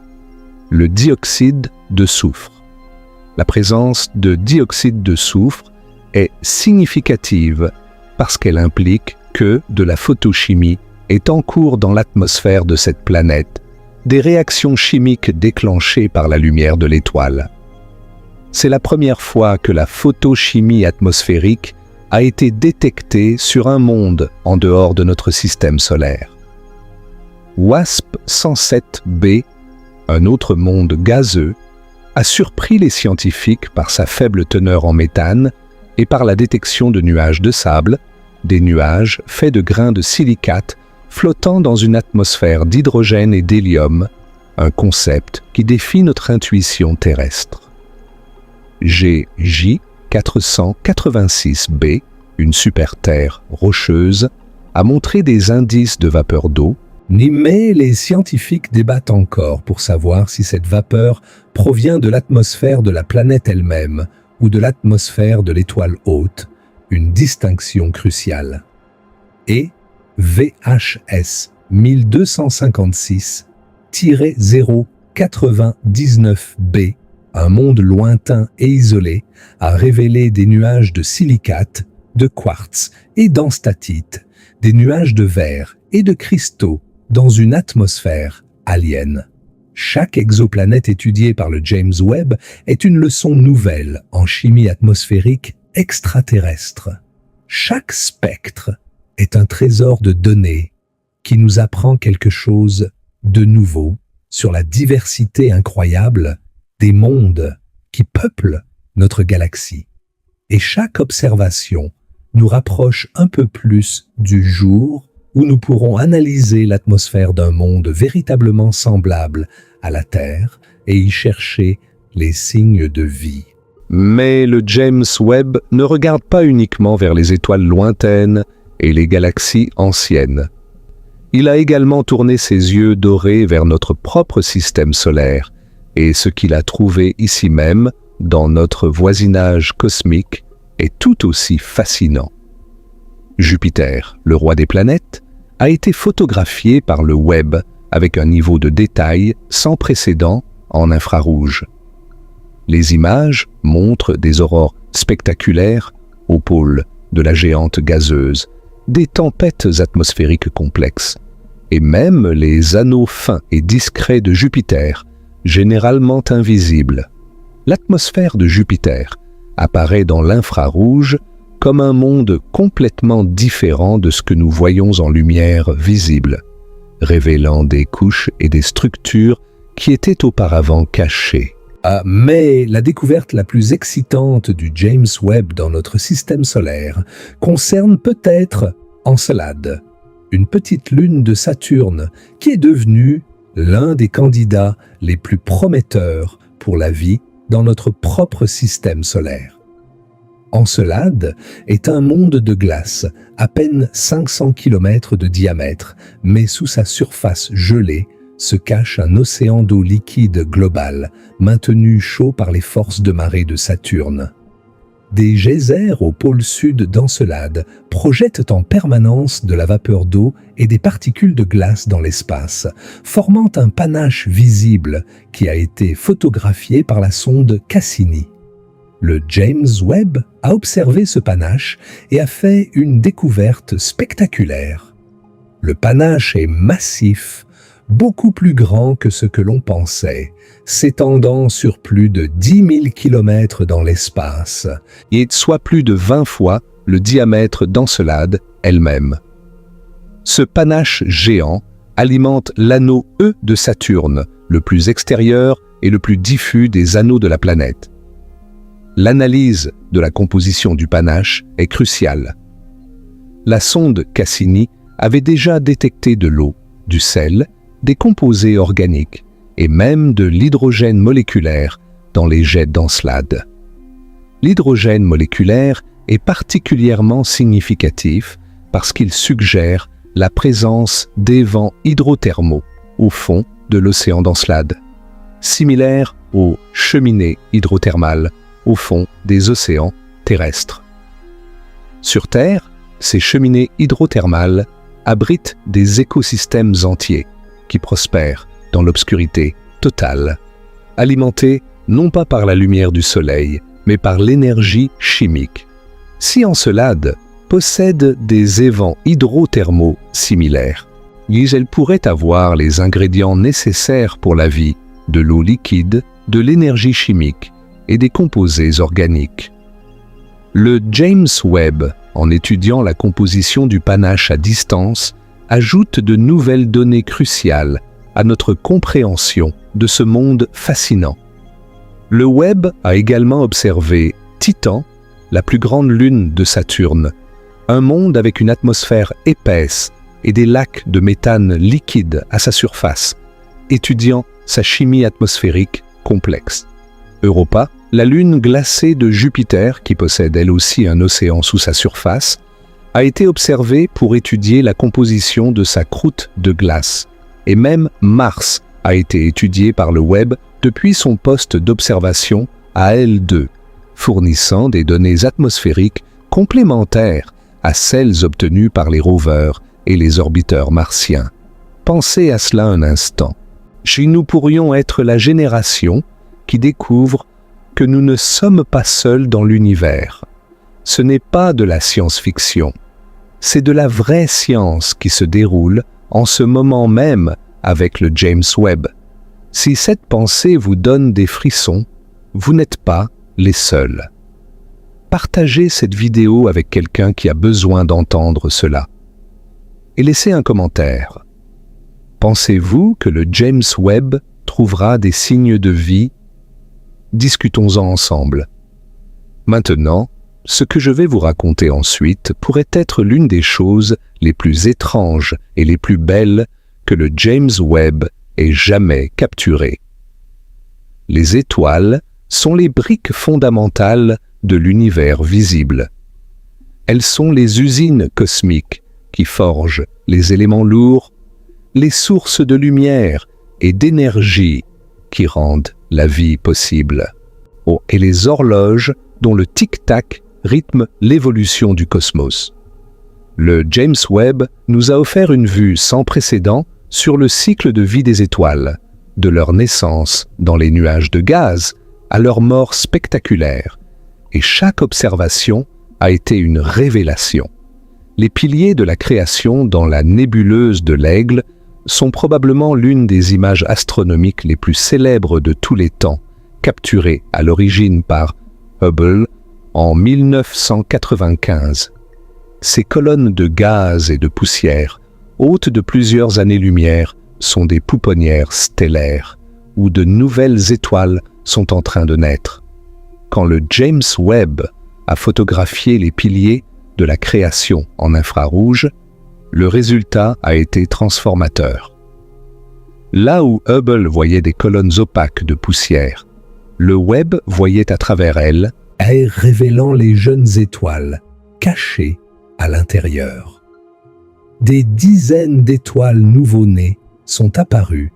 le dioxyde de soufre. La présence de dioxyde de soufre est significative parce qu'elle implique que de la photochimie est en cours dans l'atmosphère de cette planète, des réactions chimiques déclenchées par la lumière de l'étoile. C'est la première fois que la photochimie atmosphérique a été détectée sur un monde en dehors de notre système solaire. WASP-107b, un autre monde gazeux, a surpris les scientifiques par sa faible teneur en méthane et par la détection de nuages de sable, des nuages faits de grains de silicate flottant dans une atmosphère d'hydrogène et d'hélium, un concept qui défie notre intuition terrestre. GJ486b, une super-Terre rocheuse, a montré des indices de vapeur d'eau, mais les scientifiques débattent encore pour savoir si cette vapeur provient de l'atmosphère de la planète elle-même ou de l'atmosphère de l'étoile hôte, une distinction cruciale. Et VHS 1256-099b, un monde lointain et isolé, a révélé des nuages de silicate, de quartz et d'enstatite, des nuages de verre et de cristaux dans une atmosphère alien. Chaque exoplanète étudiée par le James Webb est une leçon nouvelle en chimie atmosphérique extraterrestre. Chaque spectre est un trésor de données qui nous apprend quelque chose de nouveau sur la diversité incroyable des mondes qui peuplent notre galaxie. Et chaque observation nous rapproche un peu plus du jour où nous pourrons analyser l'atmosphère d'un monde véritablement semblable à la Terre et y chercher les signes de vie. Mais le James Webb ne regarde pas uniquement vers les étoiles lointaines et les galaxies anciennes. Il a également tourné ses yeux dorés vers notre propre système solaire et ce qu'il a trouvé ici même, dans notre voisinage cosmique, est tout aussi fascinant. Jupiter, le roi des planètes, a été photographié par le Webb avec un niveau de détail sans précédent en infrarouge. Les images montrent des aurores spectaculaires au pôle de la géante gazeuse, des tempêtes atmosphériques complexes, et même les anneaux fins et discrets de Jupiter, généralement invisibles. L'atmosphère de Jupiter apparaît dans l'infrarouge comme un monde complètement différent de ce que nous voyons en lumière visible, révélant des couches et des structures qui étaient auparavant cachées. Mais la découverte la plus excitante du James Webb dans notre système solaire concerne peut-être Encelade, une petite lune de Saturne qui est devenue l'un des candidats les plus prometteurs pour la vie dans notre propre système solaire. Encelade est un monde de glace, à peine 500 km de diamètre, mais sous sa surface gelée se cache un océan d'eau liquide global, maintenu chaud par les forces de marée de Saturne. Des geysers au pôle sud d'Encelade projettent en permanence de la vapeur d'eau et des particules de glace dans l'espace, formant un panache visible qui a été photographié par la sonde Cassini. Le James Webb a observé ce panache et a fait une découverte spectaculaire. Le panache est massif, beaucoup plus grand que ce que l'on pensait, s'étendant sur plus de 10 000 km dans l'espace, et soit plus de 20 fois le diamètre d'Encelade elle-même. Ce panache géant alimente l'anneau E de Saturne, le plus extérieur et le plus diffus des anneaux de la planète. L'analyse de la composition du panache est cruciale. La sonde Cassini avait déjà détecté de l'eau, du sel, des composés organiques et même de l'hydrogène moléculaire dans les jets d'Encelade. L'hydrogène moléculaire est particulièrement significatif parce qu'il suggère la présence d'évents hydrothermaux au fond de l'océan d'Encelade, similaires aux cheminées hydrothermales au fond des océans terrestres. Sur Terre, ces cheminées hydrothermales abritent des écosystèmes entiers qui prospèrent dans l'obscurité totale, alimentés non pas par la lumière du soleil, mais par l'énergie chimique. Si Encelade possède des évents hydrothermaux similaires, elle pourrait avoir les ingrédients nécessaires pour la vie, de l'eau liquide, de l'énergie chimique et des composés organiques. Le James Webb, en étudiant la composition du panache à distance, ajoute de nouvelles données cruciales à notre compréhension de ce monde fascinant. Le Webb a également observé Titan, la plus grande lune de Saturne, un monde avec une atmosphère épaisse et des lacs de méthane liquide à sa surface, étudiant sa chimie atmosphérique complexe. Europa, la lune glacée de Jupiter, qui possède elle aussi un océan sous sa surface, a été observée pour étudier la composition de sa croûte de glace. Et même Mars a été étudié par le Webb depuis son poste d'observation à L2, fournissant des données atmosphériques complémentaires à celles obtenues par les rovers et les orbiteurs martiens. Pensez à cela un instant. Nous pourrions être la génération qui découvre que nous ne sommes pas seuls dans l'univers. Ce n'est pas de la science-fiction, c'est de la vraie science qui se déroule en ce moment même avec le James Webb. Si cette pensée vous donne des frissons, vous n'êtes pas les seuls. Partagez cette vidéo avec quelqu'un qui a besoin d'entendre cela. Et laissez un commentaire. Pensez-vous que le James Webb trouvera des signes de vie? Discutons-en ensemble. Maintenant, ce que je vais vous raconter ensuite pourrait être l'une des choses les plus étranges et les plus belles que le James Webb ait jamais capturées. Les étoiles sont les briques fondamentales de l'univers visible. Elles sont les usines cosmiques qui forgent les éléments lourds, les sources de lumière et d'énergie qui rendent la vie possible. Et les horloges dont le tic-tac rythme l'évolution du cosmos. Le James Webb nous a offert une vue sans précédent sur le cycle de vie des étoiles, de leur naissance dans les nuages de gaz à leur mort spectaculaire. Et chaque observation a été une révélation. Les piliers de la création dans la nébuleuse de l'Aigle sont probablement l'une des images astronomiques les plus célèbres de tous les temps, capturées à l'origine par Hubble en 1995. Ces colonnes de gaz et de poussière, hautes de plusieurs années-lumière, sont des pouponnières stellaires, où de nouvelles étoiles sont en train de naître. Quand le James Webb a photographié les piliers de la création en infrarouge, Le résultat a été transformateur. Là où Hubble voyait des colonnes opaques de poussière, le Webb voyait à travers elles, révélant les jeunes étoiles cachées à l'intérieur. Des dizaines d'étoiles nouveau-nées sont apparues,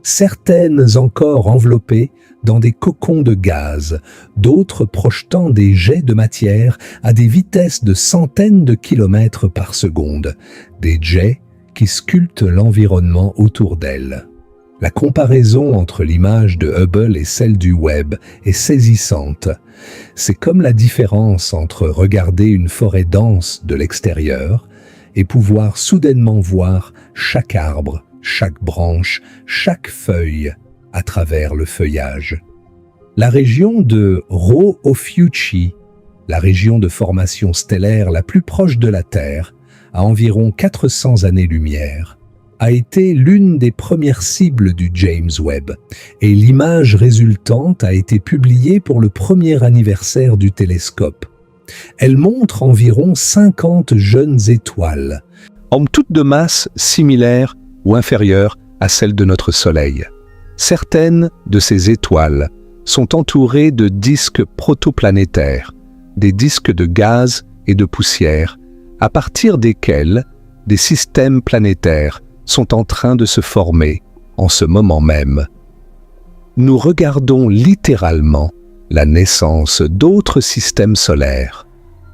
certaines encore enveloppées dans des cocons de gaz, d'autres projetant des jets de matière à des vitesses de centaines de kilomètres par seconde, des jets qui sculptent l'environnement autour d'elles. La comparaison entre l'image de Hubble et celle du Webb est saisissante. C'est comme la différence entre regarder une forêt dense de l'extérieur et pouvoir soudainement voir chaque arbre, chaque branche, chaque feuille à travers le feuillage. La région de Rho Ophiuchi, la région de formation stellaire la plus proche de la Terre, à environ 400 années-lumière, a été l'une des premières cibles du James Webb, et l'image résultante a été publiée pour le premier anniversaire du télescope. Elle montre environ 50 jeunes étoiles, en toutes de masse similaire ou inférieure à celle de notre Soleil. Certaines de ces étoiles sont entourées de disques protoplanétaires, des disques de gaz et de poussière, à partir desquels des systèmes planétaires sont en train de se former en ce moment même. Nous regardons littéralement la naissance d'autres systèmes solaires,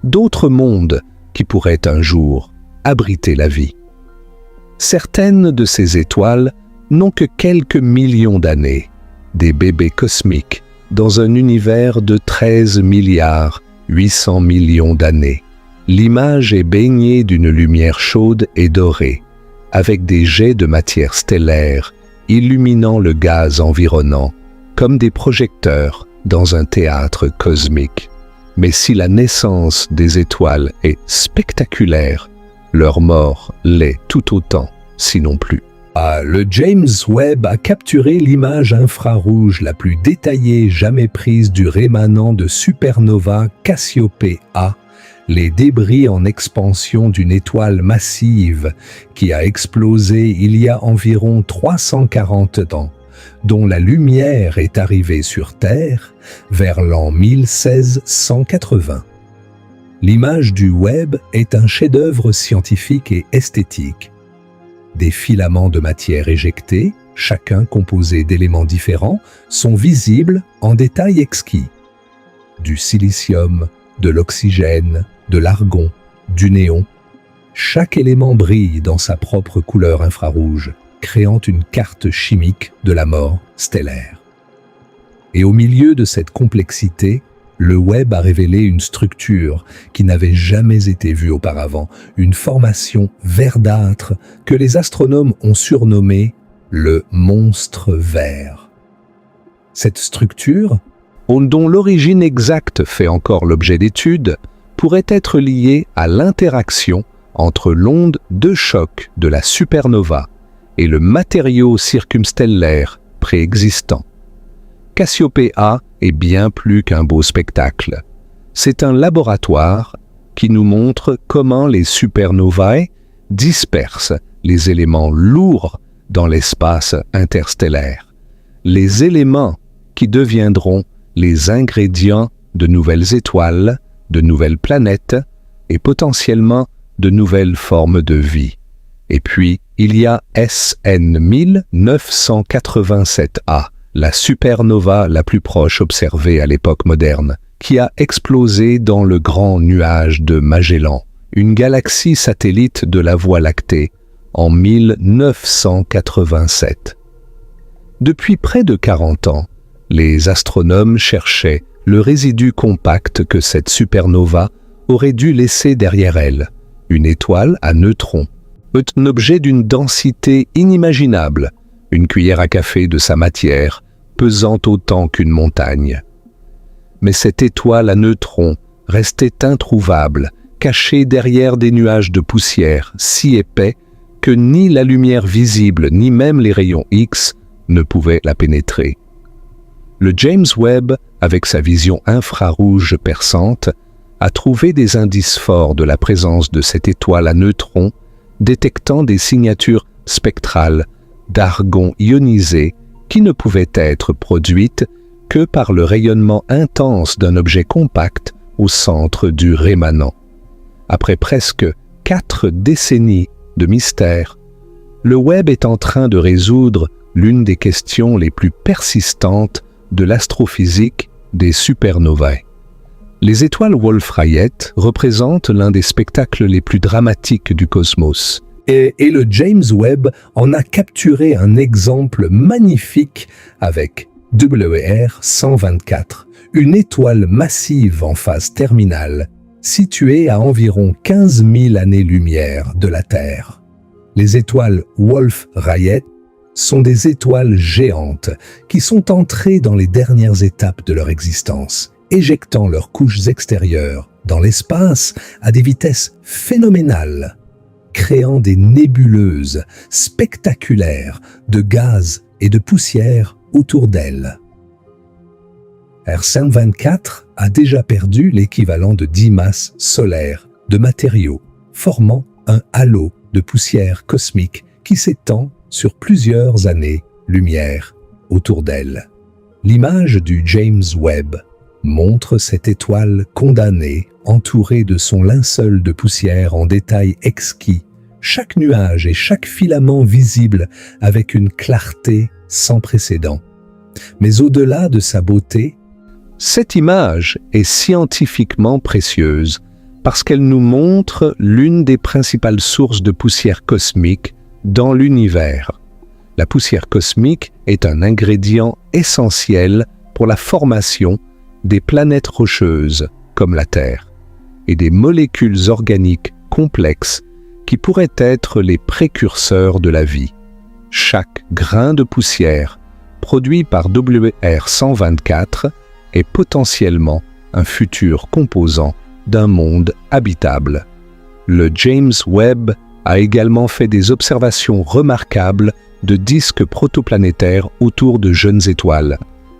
d'autres mondes qui pourraient un jour abriter la vie. Certaines de ces étoiles n'ont que quelques millions d'années, des bébés cosmiques dans un univers de 13 milliards 800 millions d'années. L'image est baignée d'une lumière chaude et dorée, avec des jets de matière stellaire illuminant le gaz environnant, comme des projecteurs dans un théâtre cosmique. Mais si la naissance des étoiles est spectaculaire, leur mort l'est tout autant, sinon plus. Le James Webb a capturé l'image infrarouge la plus détaillée jamais prise du rémanent de supernova Cassiopée A, les débris en expansion d'une étoile massive qui a explosé il y a environ 340 ans, dont la lumière est arrivée sur Terre vers l'an 1680. L'image du Webb est un chef-d'œuvre scientifique et esthétique. Des filaments de matière éjectés, chacun composé d'éléments différents, sont visibles en détail exquis. Du silicium, de l'oxygène, de l'argon, du néon. Chaque élément brille dans sa propre couleur infrarouge, créant une carte chimique de la mort stellaire. Et au milieu de cette complexité, le Webb a révélé une structure qui n'avait jamais été vue auparavant, une formation verdâtre que les astronomes ont surnommée le monstre vert. Cette structure, dont l'origine exacte fait encore l'objet d'études, pourrait être liée à l'interaction entre l'onde de choc de la supernova et le matériau circumstellaire préexistant. Cassiopée A est bien plus qu'un beau spectacle. C'est un laboratoire qui nous montre comment les supernovae dispersent les éléments lourds dans l'espace interstellaire. Les éléments qui deviendront les ingrédients de nouvelles étoiles, de nouvelles planètes et potentiellement de nouvelles formes de vie. Et puis, il y a SN 1987A, la supernova la plus proche observée à l'époque moderne, qui a explosé dans le grand nuage de Magellan, une galaxie satellite de la Voie lactée, en 1987. Depuis près de 40 ans, les astronomes cherchaient le résidu compact que cette supernova aurait dû laisser derrière elle, une étoile à neutrons, un objet d'une densité inimaginable, une cuillère à café de sa matière, pesant autant qu'une montagne. Mais cette étoile à neutrons restait introuvable, cachée derrière des nuages de poussière si épais que ni la lumière visible ni même les rayons X ne pouvaient la pénétrer. Le James Webb, avec sa vision infrarouge perçante, a trouvé des indices forts de la présence de cette étoile à neutrons détectant des signatures spectrales d'argon ionisé qui ne pouvaient être produites que par le rayonnement intense d'un objet compact au centre du rémanent. Après presque 4 décennies de mystère, le web est en train de résoudre l'une des questions les plus persistantes de l'astrophysique des supernovae. Les étoiles Wolf-Rayet représentent l'un des spectacles les plus dramatiques du cosmos. Et le James Webb en a capturé un exemple magnifique avec WR-124, une étoile massive en phase terminale, située à environ 15 000 années-lumière de la Terre. Les étoiles Wolf-Rayet sont des étoiles géantes qui sont entrées dans les dernières étapes de leur existence, éjectant leurs couches extérieures dans l'espace à des vitesses phénoménales, créant des nébuleuses spectaculaires de gaz et de poussière autour d'elles. R124 a déjà perdu l'équivalent de 10 masses solaires de matériaux, formant un halo de poussière cosmique qui s'étend sur plusieurs années-lumière autour d'elle. L'image du James Webb montre cette étoile condamnée, entourée de son linceul de poussière en détail exquis, chaque nuage et chaque filament visible avec une clarté sans précédent. Mais au-delà de sa beauté, cette image est scientifiquement précieuse parce qu'elle nous montre l'une des principales sources de poussière cosmique dans l'univers. La poussière cosmique est un ingrédient essentiel pour la formation des planètes rocheuses comme la Terre et des molécules organiques complexes qui pourraient être les précurseurs de la vie. Chaque grain de poussière produit par WR124 est potentiellement un futur composant d'un monde habitable. Le James Webb a également fait des observations remarquables de disques protoplanétaires autour de jeunes étoiles,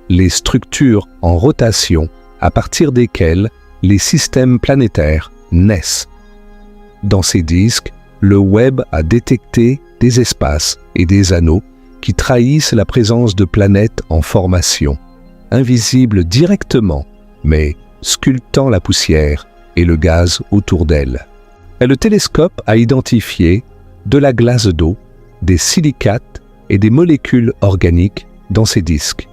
les structures en rotation à partir desquelles les systèmes planétaires naissent. Dans ces disques, le Webb a détecté des espaces et des anneaux qui trahissent la présence de planètes en formation, invisibles directement, mais sculptant la poussière et le gaz autour d'elles. Et le télescope a identifié de la glace d'eau, des silicates et des molécules organiques dans ces disques.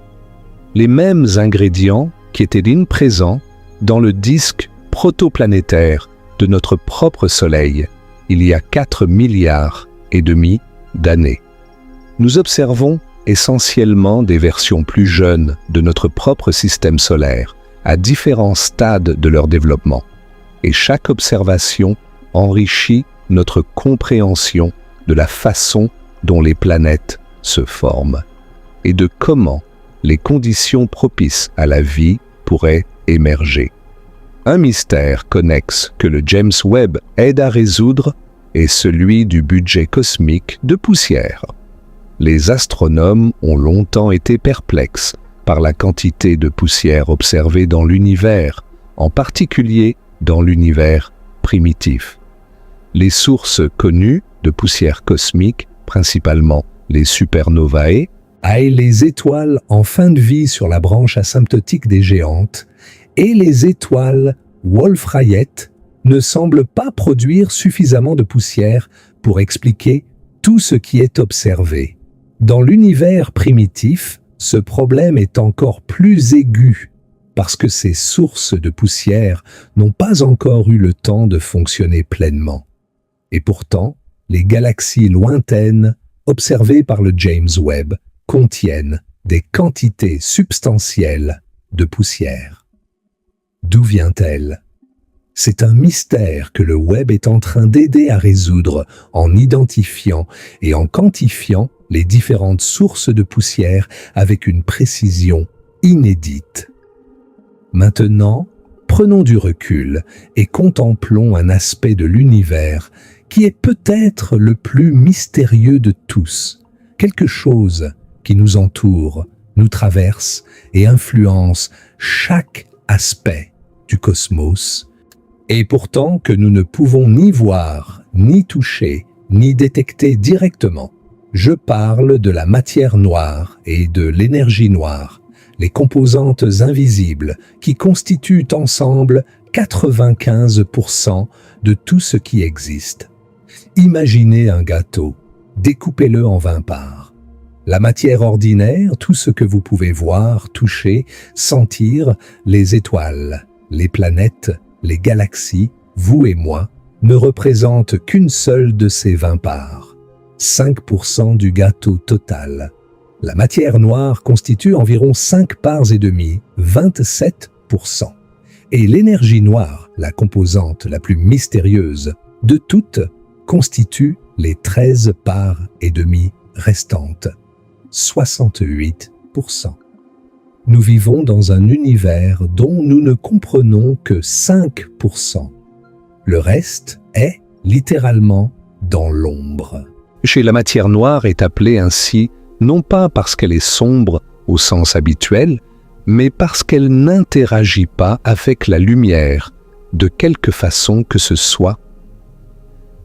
Les mêmes ingrédients qui étaient présents dans le disque protoplanétaire de notre propre Soleil il y a 4,5 milliards d'années. Nous observons essentiellement des versions plus jeunes de notre propre système solaire, à différents stades de leur développement. Et chaque observation enrichit notre compréhension de la façon dont les planètes se forment et de comment les conditions propices à la vie pourraient émerger. Un mystère connexe que le James Webb aide à résoudre est celui du budget cosmique de poussière. Les astronomes ont longtemps été perplexes par la quantité de poussière observée dans l'univers, en particulier dans l'univers primitif. Les sources connues de poussière cosmique, principalement les supernovae, les étoiles en fin de vie sur la branche asymptotique des géantes, et les étoiles Wolf-Rayet ne semblent pas produire suffisamment de poussière pour expliquer tout ce qui est observé. Dans l'univers primitif, ce problème est encore plus aigu parce que ces sources de poussière n'ont pas encore eu le temps de fonctionner pleinement. Et pourtant, les galaxies lointaines observées par le James Webb contiennent des quantités substantielles de poussière. D'où vient-elle? C'est un mystère que le Webb est en train d'aider à résoudre en identifiant et en quantifiant les différentes sources de poussière avec une précision inédite. Maintenant, prenons du recul et contemplons un aspect de l'univers qui est peut-être le plus mystérieux de tous, quelque chose qui nous entoure, nous traverse et influence chaque aspect du cosmos, et pourtant que nous ne pouvons ni voir, ni toucher, ni détecter directement. Je parle de la matière noire et de l'énergie noire, les composantes invisibles qui constituent ensemble 95% de tout ce qui existe. Imaginez un gâteau, découpez-le en 20 parts. La matière ordinaire, tout ce que vous pouvez voir, toucher, sentir, les étoiles, les planètes, les galaxies, vous et moi, ne représente qu'une seule de ces 20 parts, 5% du gâteau total. La matière noire constitue environ 5 parts et demie, 27%. Et l'énergie noire, la composante la plus mystérieuse de toutes, constitue les 13 parts et demie restantes, 68%. Nous vivons dans un univers dont nous ne comprenons que 5%. Le reste est littéralement dans l'ombre. Chez la matière noire est appelée ainsi non pas parce qu'elle est sombre au sens habituel, mais parce qu'elle n'interagit pas avec la lumière de quelque façon que ce soit.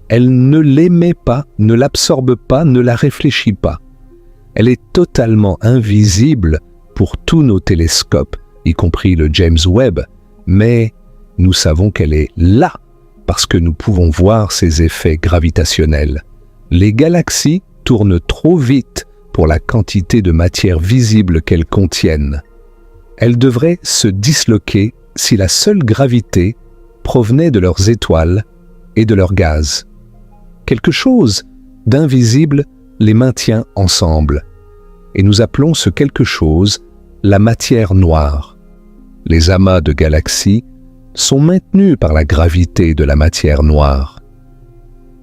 Elle ne l'émet pas, ne l'absorbe pas, ne la réfléchit pas. Elle est totalement invisible pour tous nos télescopes, y compris le James Webb, mais nous savons qu'elle est là, parce que nous pouvons voir ses effets gravitationnels. Les galaxies tournent trop vite pour la quantité de matière visible qu'elles contiennent. Elles devraient se disloquer si la seule gravité provenait de leurs étoiles et de leur gaz. Quelque chose d'invisible les maintient ensemble, et nous appelons ce quelque chose la matière noire. Les amas de galaxies sont maintenus par la gravité de la matière noire.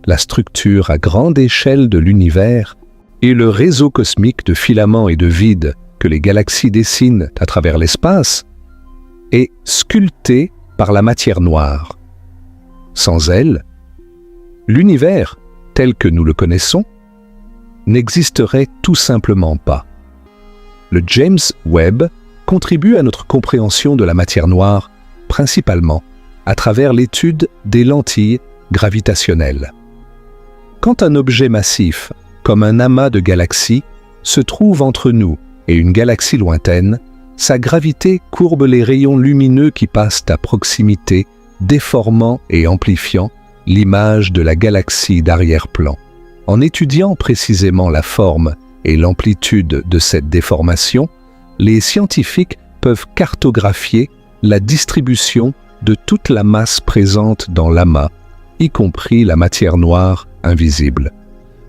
La structure à grande échelle de l'univers et le réseau cosmique de filaments et de vides que les galaxies dessinent à travers l'espace est sculpté par la matière noire. Sans elle, l'univers, tel que nous le connaissons, n'existerait tout simplement pas. Le James Webb contribue à notre compréhension de la matière noire principalement à travers l'étude des lentilles gravitationnelles. Quand un objet massif, comme un amas de galaxies, se trouve entre nous et une galaxie lointaine, sa gravité courbe les rayons lumineux qui passent à proximité, déformant et amplifiant l'image de la galaxie d'arrière-plan. En étudiant précisément la forme et l'amplitude de cette déformation, les scientifiques peuvent cartographier la distribution de toute la masse présente dans l'amas, y compris la matière noire invisible.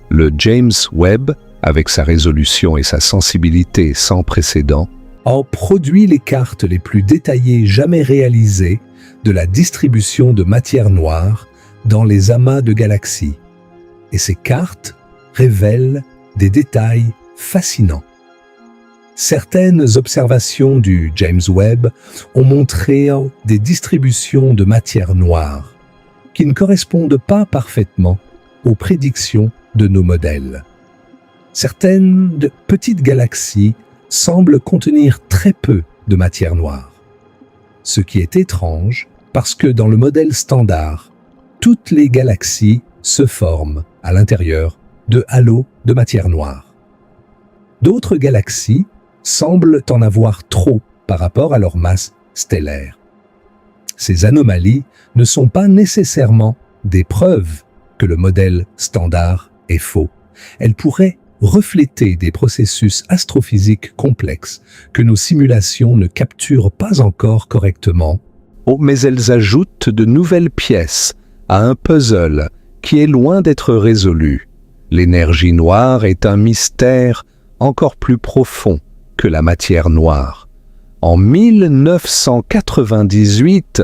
Le James Webb, avec sa résolution et sa sensibilité sans précédent, a produit les cartes les plus détaillées jamais réalisées de la distribution de matière noire dans les amas de galaxies. Et ces cartes révèlent des détails fascinants. Certaines observations du James Webb ont montré des distributions de matière noire qui ne correspondent pas parfaitement aux prédictions de nos modèles. Certaines petites galaxies semblent contenir très peu de matière noire. Ce qui est étrange parce que dans le modèle standard, toutes les galaxies se forment à l'intérieur de halos de matière noire. D'autres galaxies semblent en avoir trop par rapport à leur masse stellaire. Ces anomalies ne sont pas nécessairement des preuves que le modèle standard est faux. Elles pourraient refléter des processus astrophysiques complexes que nos simulations ne capturent pas encore correctement. Oh, mais elles ajoutent de nouvelles pièces à un puzzle qui est loin d'être résolu. L'énergie noire est un mystère encore plus profond que la matière noire. En 1998,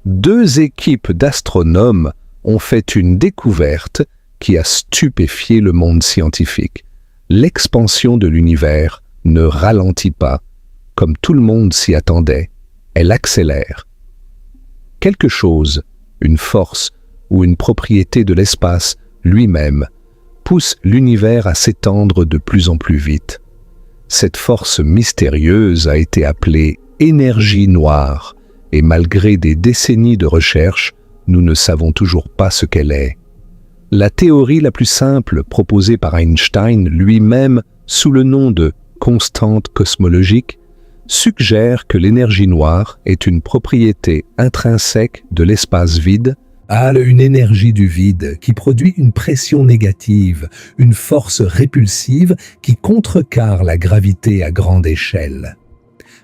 2 équipes d'astronomes ont fait une découverte qui a stupéfié le monde scientifique. L'expansion de l'univers ne ralentit pas, comme tout le monde s'y attendait, elle accélère. Quelque chose, une force ou une propriété de l'espace lui-même, pousse l'univers à s'étendre de plus en plus vite. Cette force mystérieuse a été appelée énergie noire, et malgré des décennies de recherche, nous ne savons toujours pas ce qu'elle est. La théorie la plus simple proposée par Einstein lui-même sous le nom de constante cosmologique suggère que l'énergie noire est une propriété intrinsèque de l'espace vide, une énergie du vide qui produit une pression négative, une force répulsive qui contrecarre la gravité à grande échelle.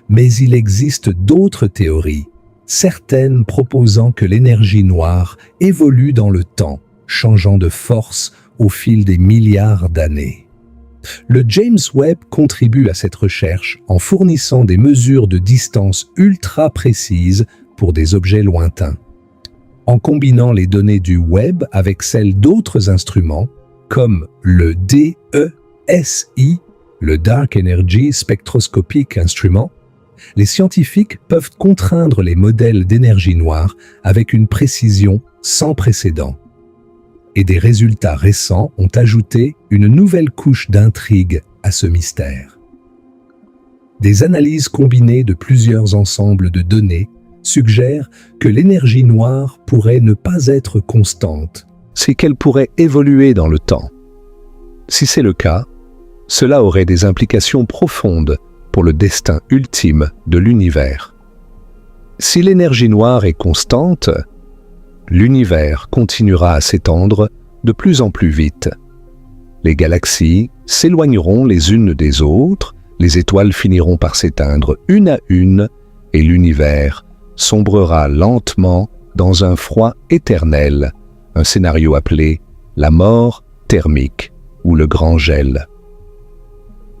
Mais il existe d'autres théories, certaines proposant que l'énergie noire évolue dans le temps, changeant de force au fil des milliards d'années. Le James Webb contribue à cette recherche en fournissant des mesures de distance ultra précises pour des objets lointains. En combinant les données du Webb avec celles d'autres instruments, comme le DESI, le Dark Energy Spectroscopic Instrument, les scientifiques peuvent contraindre les modèles d'énergie noire avec une précision sans précédent. Et des résultats récents ont ajouté une nouvelle couche d'intrigue à ce mystère. Des analyses combinées de plusieurs ensembles de données suggèrent que l'énergie noire pourrait ne pas être constante, c'est qu'elle pourrait évoluer dans le temps. Si c'est le cas, cela aurait des implications profondes pour le destin ultime de l'univers. Si l'énergie noire est constante, l'univers continuera à s'étendre de plus en plus vite. Les galaxies s'éloigneront les unes des autres, les étoiles finiront par s'éteindre une à une, et l'univers sombrera lentement dans un froid éternel, un scénario appelé la mort thermique ou le grand gel.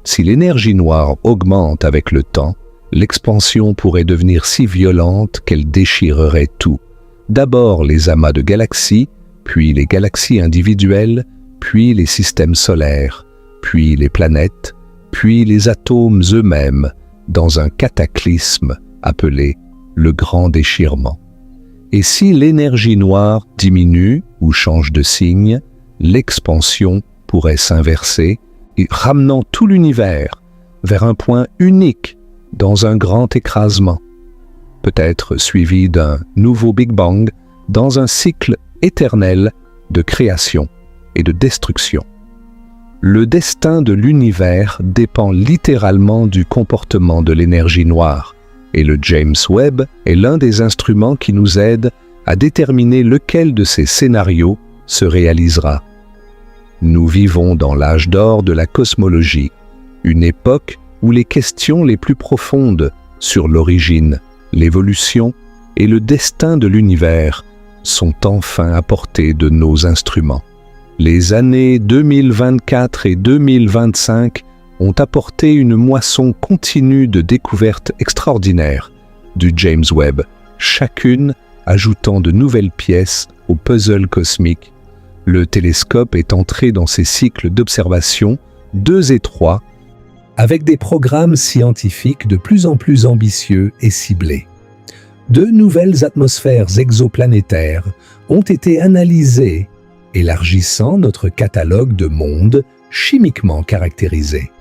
Si l'énergie noire augmente avec le temps, l'expansion pourrait devenir si violente qu'elle déchirerait tout. D'abord les amas de galaxies, puis les galaxies individuelles, puis les systèmes solaires, puis les planètes, puis les atomes eux-mêmes, dans un cataclysme appelé le grand déchirement. Et si l'énergie noire diminue ou change de signe, l'expansion pourrait s'inverser, et ramenant tout l'univers vers un point unique dans un grand écrasement, peut-être suivi d'un nouveau Big Bang dans un cycle éternel de création et de destruction. Le destin de l'univers dépend littéralement du comportement de l'énergie noire, et le James Webb est l'un des instruments qui nous aide à déterminer lequel de ces scénarios se réalisera. Nous vivons dans l'âge d'or de la cosmologie, une époque où les questions les plus profondes sur l'origine, l'évolution et le destin de l'univers sont enfin à portée de nos instruments. Les années 2024 et 2025 ont apporté une moisson continue de découvertes extraordinaires du James Webb, chacune ajoutant de nouvelles pièces au puzzle cosmique. Le télescope est entré dans ses cycles d'observation 2 et 3, avec des programmes scientifiques de plus en plus ambitieux et ciblés. De nouvelles atmosphères exoplanétaires ont été analysées, élargissant notre catalogue de mondes chimiquement caractérisés.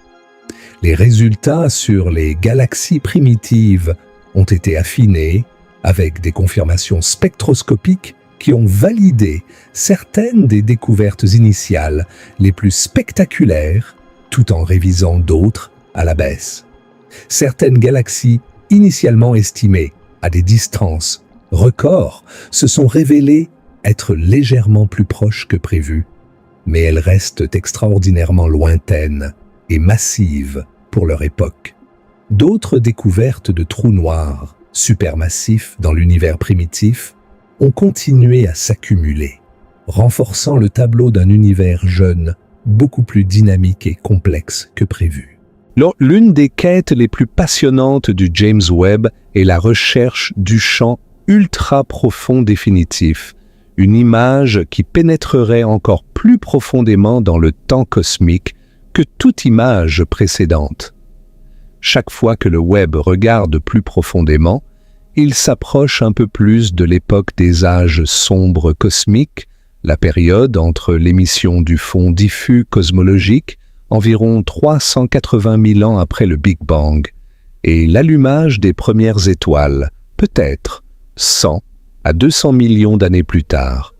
Les résultats sur les galaxies primitives ont été affinés avec des confirmations spectroscopiques qui ont validé certaines des découvertes initiales les plus spectaculaires, tout en révisant d'autres à la baisse. Certaines galaxies initialement estimées à des distances records se sont révélées être légèrement plus proches que prévu, mais elles restent extraordinairement lointaines et massives pour leur époque. D'autres découvertes de trous noirs supermassifs dans l'univers primitif ont continué à s'accumuler, renforçant le tableau d'un univers jeune, beaucoup plus dynamique et complexe que prévu. L'une des quêtes les plus passionnantes du James Webb est la recherche du champ ultra-profond définitif, une image qui pénétrerait encore plus profondément dans le temps cosmique que toute image précédente. Chaque fois que le Webb regarde plus profondément, il s'approche un peu plus de l'époque des âges sombres cosmiques, la période entre l'émission du fond diffus cosmologique, environ 380 000 ans après le Big Bang, et l'allumage des premières étoiles, peut-être 100 à 200 millions d'années plus tard.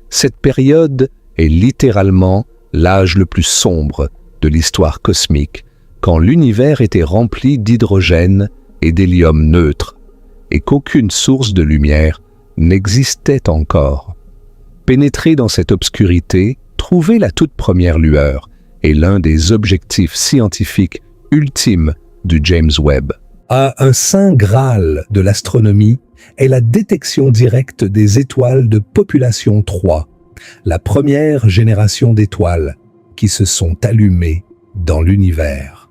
Cette période est littéralement l'âge le plus sombre de l'histoire cosmique, quand l'univers était rempli d'hydrogène et d'hélium neutre, et qu'aucune source de lumière n'existait encore. Pénétrer dans cette obscurité, trouver la toute première lueur, est l'un des objectifs scientifiques ultimes du James Webb. Un saint graal de l'astronomie est la détection directe des étoiles de population 3, la première génération d'étoiles qui se sont allumées dans l'univers.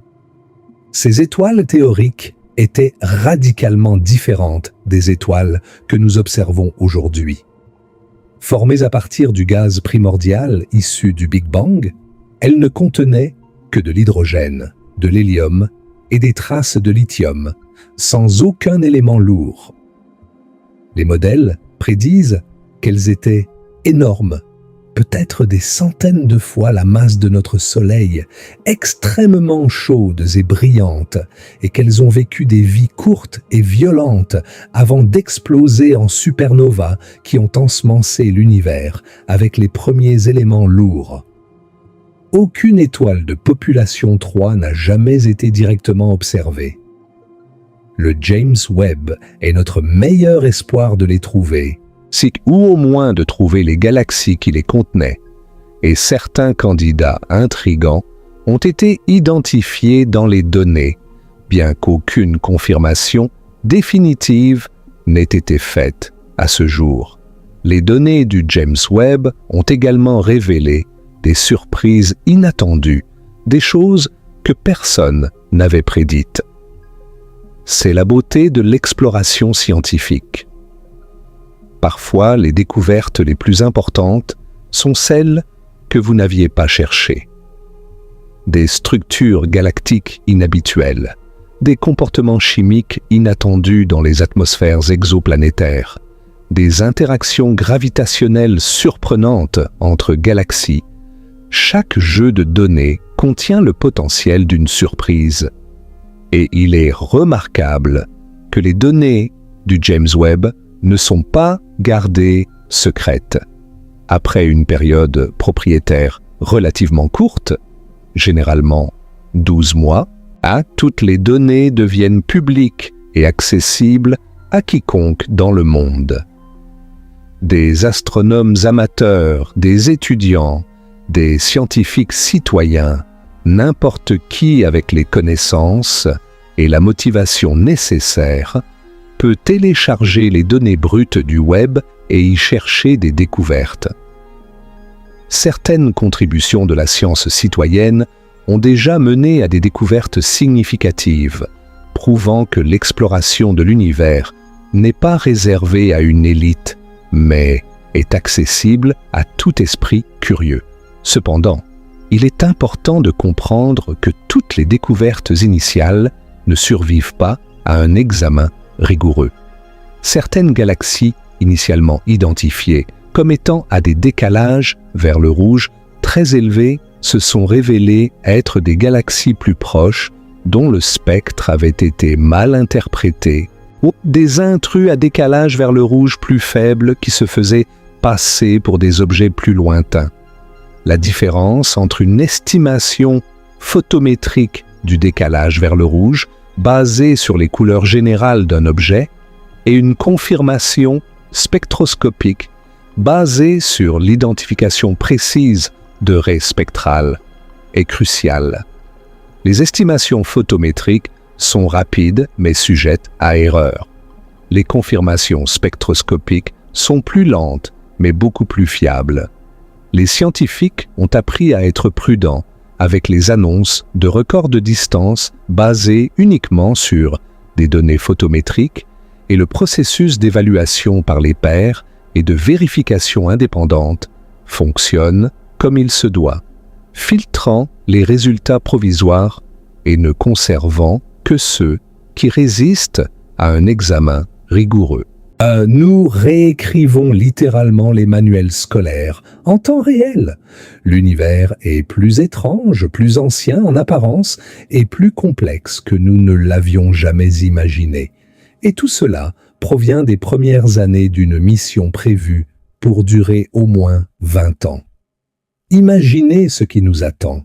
Ces étoiles théoriques étaient radicalement différentes des étoiles que nous observons aujourd'hui. Formées à partir du gaz primordial issu du Big Bang, elles ne contenaient que de l'hydrogène, de l'hélium et des traces de lithium, sans aucun élément lourd. Les modèles prédisent qu'elles étaient énormes, peut-être des centaines de fois la masse de notre Soleil, extrêmement chaudes et brillantes, et qu'elles ont vécu des vies courtes et violentes avant d'exploser en supernovas qui ont ensemencé l'univers avec les premiers éléments lourds. Aucune étoile de population 3 n'a jamais été directement observée. Le James Webb est notre meilleur espoir de les trouver, ou au moins de trouver les galaxies qui les contenaient, et certains candidats intrigants ont été identifiés dans les données, bien qu'aucune confirmation définitive n'ait été faite à ce jour. Les données du James Webb ont également révélé des surprises inattendues, des choses que personne n'avait prédites. C'est la beauté de l'exploration scientifique. Parfois, les découvertes les plus importantes sont celles que vous n'aviez pas cherchées. Des structures galactiques inhabituelles, des comportements chimiques inattendus dans les atmosphères exoplanétaires, des interactions gravitationnelles surprenantes entre galaxies. Chaque jeu de données contient le potentiel d'une surprise. Et il est remarquable que les données du James Webb ne sont pas gardées secrètes. Après une période propriétaire relativement courte, généralement 12 mois, toutes les données deviennent publiques et accessibles à quiconque dans le monde. Des astronomes amateurs, des étudiants, des scientifiques citoyens, n'importe qui avec les connaissances et la motivation nécessaires peut télécharger les données brutes du web et y chercher des découvertes. Certaines contributions de la science citoyenne ont déjà mené à des découvertes significatives, prouvant que l'exploration de l'univers n'est pas réservée à une élite, mais est accessible à tout esprit curieux. Cependant, il est important de comprendre que toutes les découvertes initiales ne survivent pas à un examen rigoureux. Certaines galaxies initialement identifiées comme étant à des décalages vers le rouge très élevés se sont révélées être des galaxies plus proches dont le spectre avait été mal interprété, ou des intrus à décalage vers le rouge plus faible qui se faisaient passer pour des objets plus lointains. La différence entre une estimation photométrique du décalage vers le rouge, basée sur les couleurs générales d'un objet, et une confirmation spectroscopique basée sur l'identification précise de raies spectrales, est cruciale. Les estimations photométriques sont rapides mais sujettes à erreur. Les confirmations spectroscopiques sont plus lentes mais beaucoup plus fiables. Les scientifiques ont appris à être prudents avec les annonces de records de distance basés uniquement sur des données photométriques et le processus d'évaluation par les pairs et de vérification indépendante fonctionne comme il se doit, filtrant les résultats provisoires et ne conservant que ceux qui résistent à un examen rigoureux. Nous réécrivons littéralement les manuels scolaires en temps réel. L'univers est plus étrange, plus ancien en apparence et plus complexe que nous ne l'avions jamais imaginé. Et tout cela provient des premières années d'une mission prévue pour durer au moins 20 ans. Imaginez ce qui nous attend.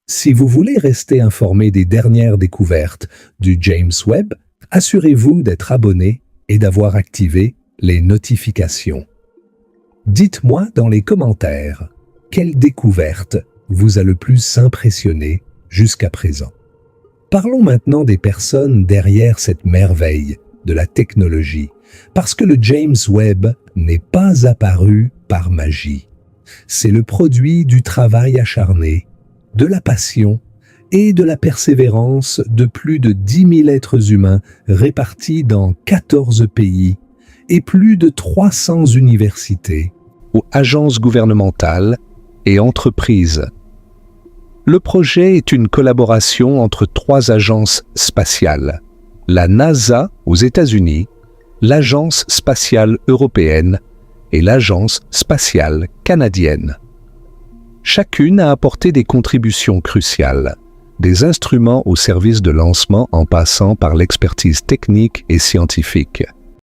Si vous voulez rester informé des dernières découvertes du James Webb, assurez-vous d'être abonné et d'avoir activé les notifications. Dites-moi dans les commentaires quelle découverte vous a le plus impressionné jusqu'à présent. Parlons maintenant des personnes derrière cette merveille de la technologie, parce que le James Webb n'est pas apparu par magie. C'est le produit du travail acharné, de la passion et de la persévérance de plus de 10 000 êtres humains répartis dans 14 pays et plus de 300 universités ou agences gouvernementales et entreprises. Le projet est une collaboration entre 3 agences spatiales, la NASA aux États-Unis, l'Agence spatiale européenne et l'Agence spatiale canadienne. Chacune a apporté des contributions cruciales, des instruments au service de lancement en passant par l'expertise technique et scientifique.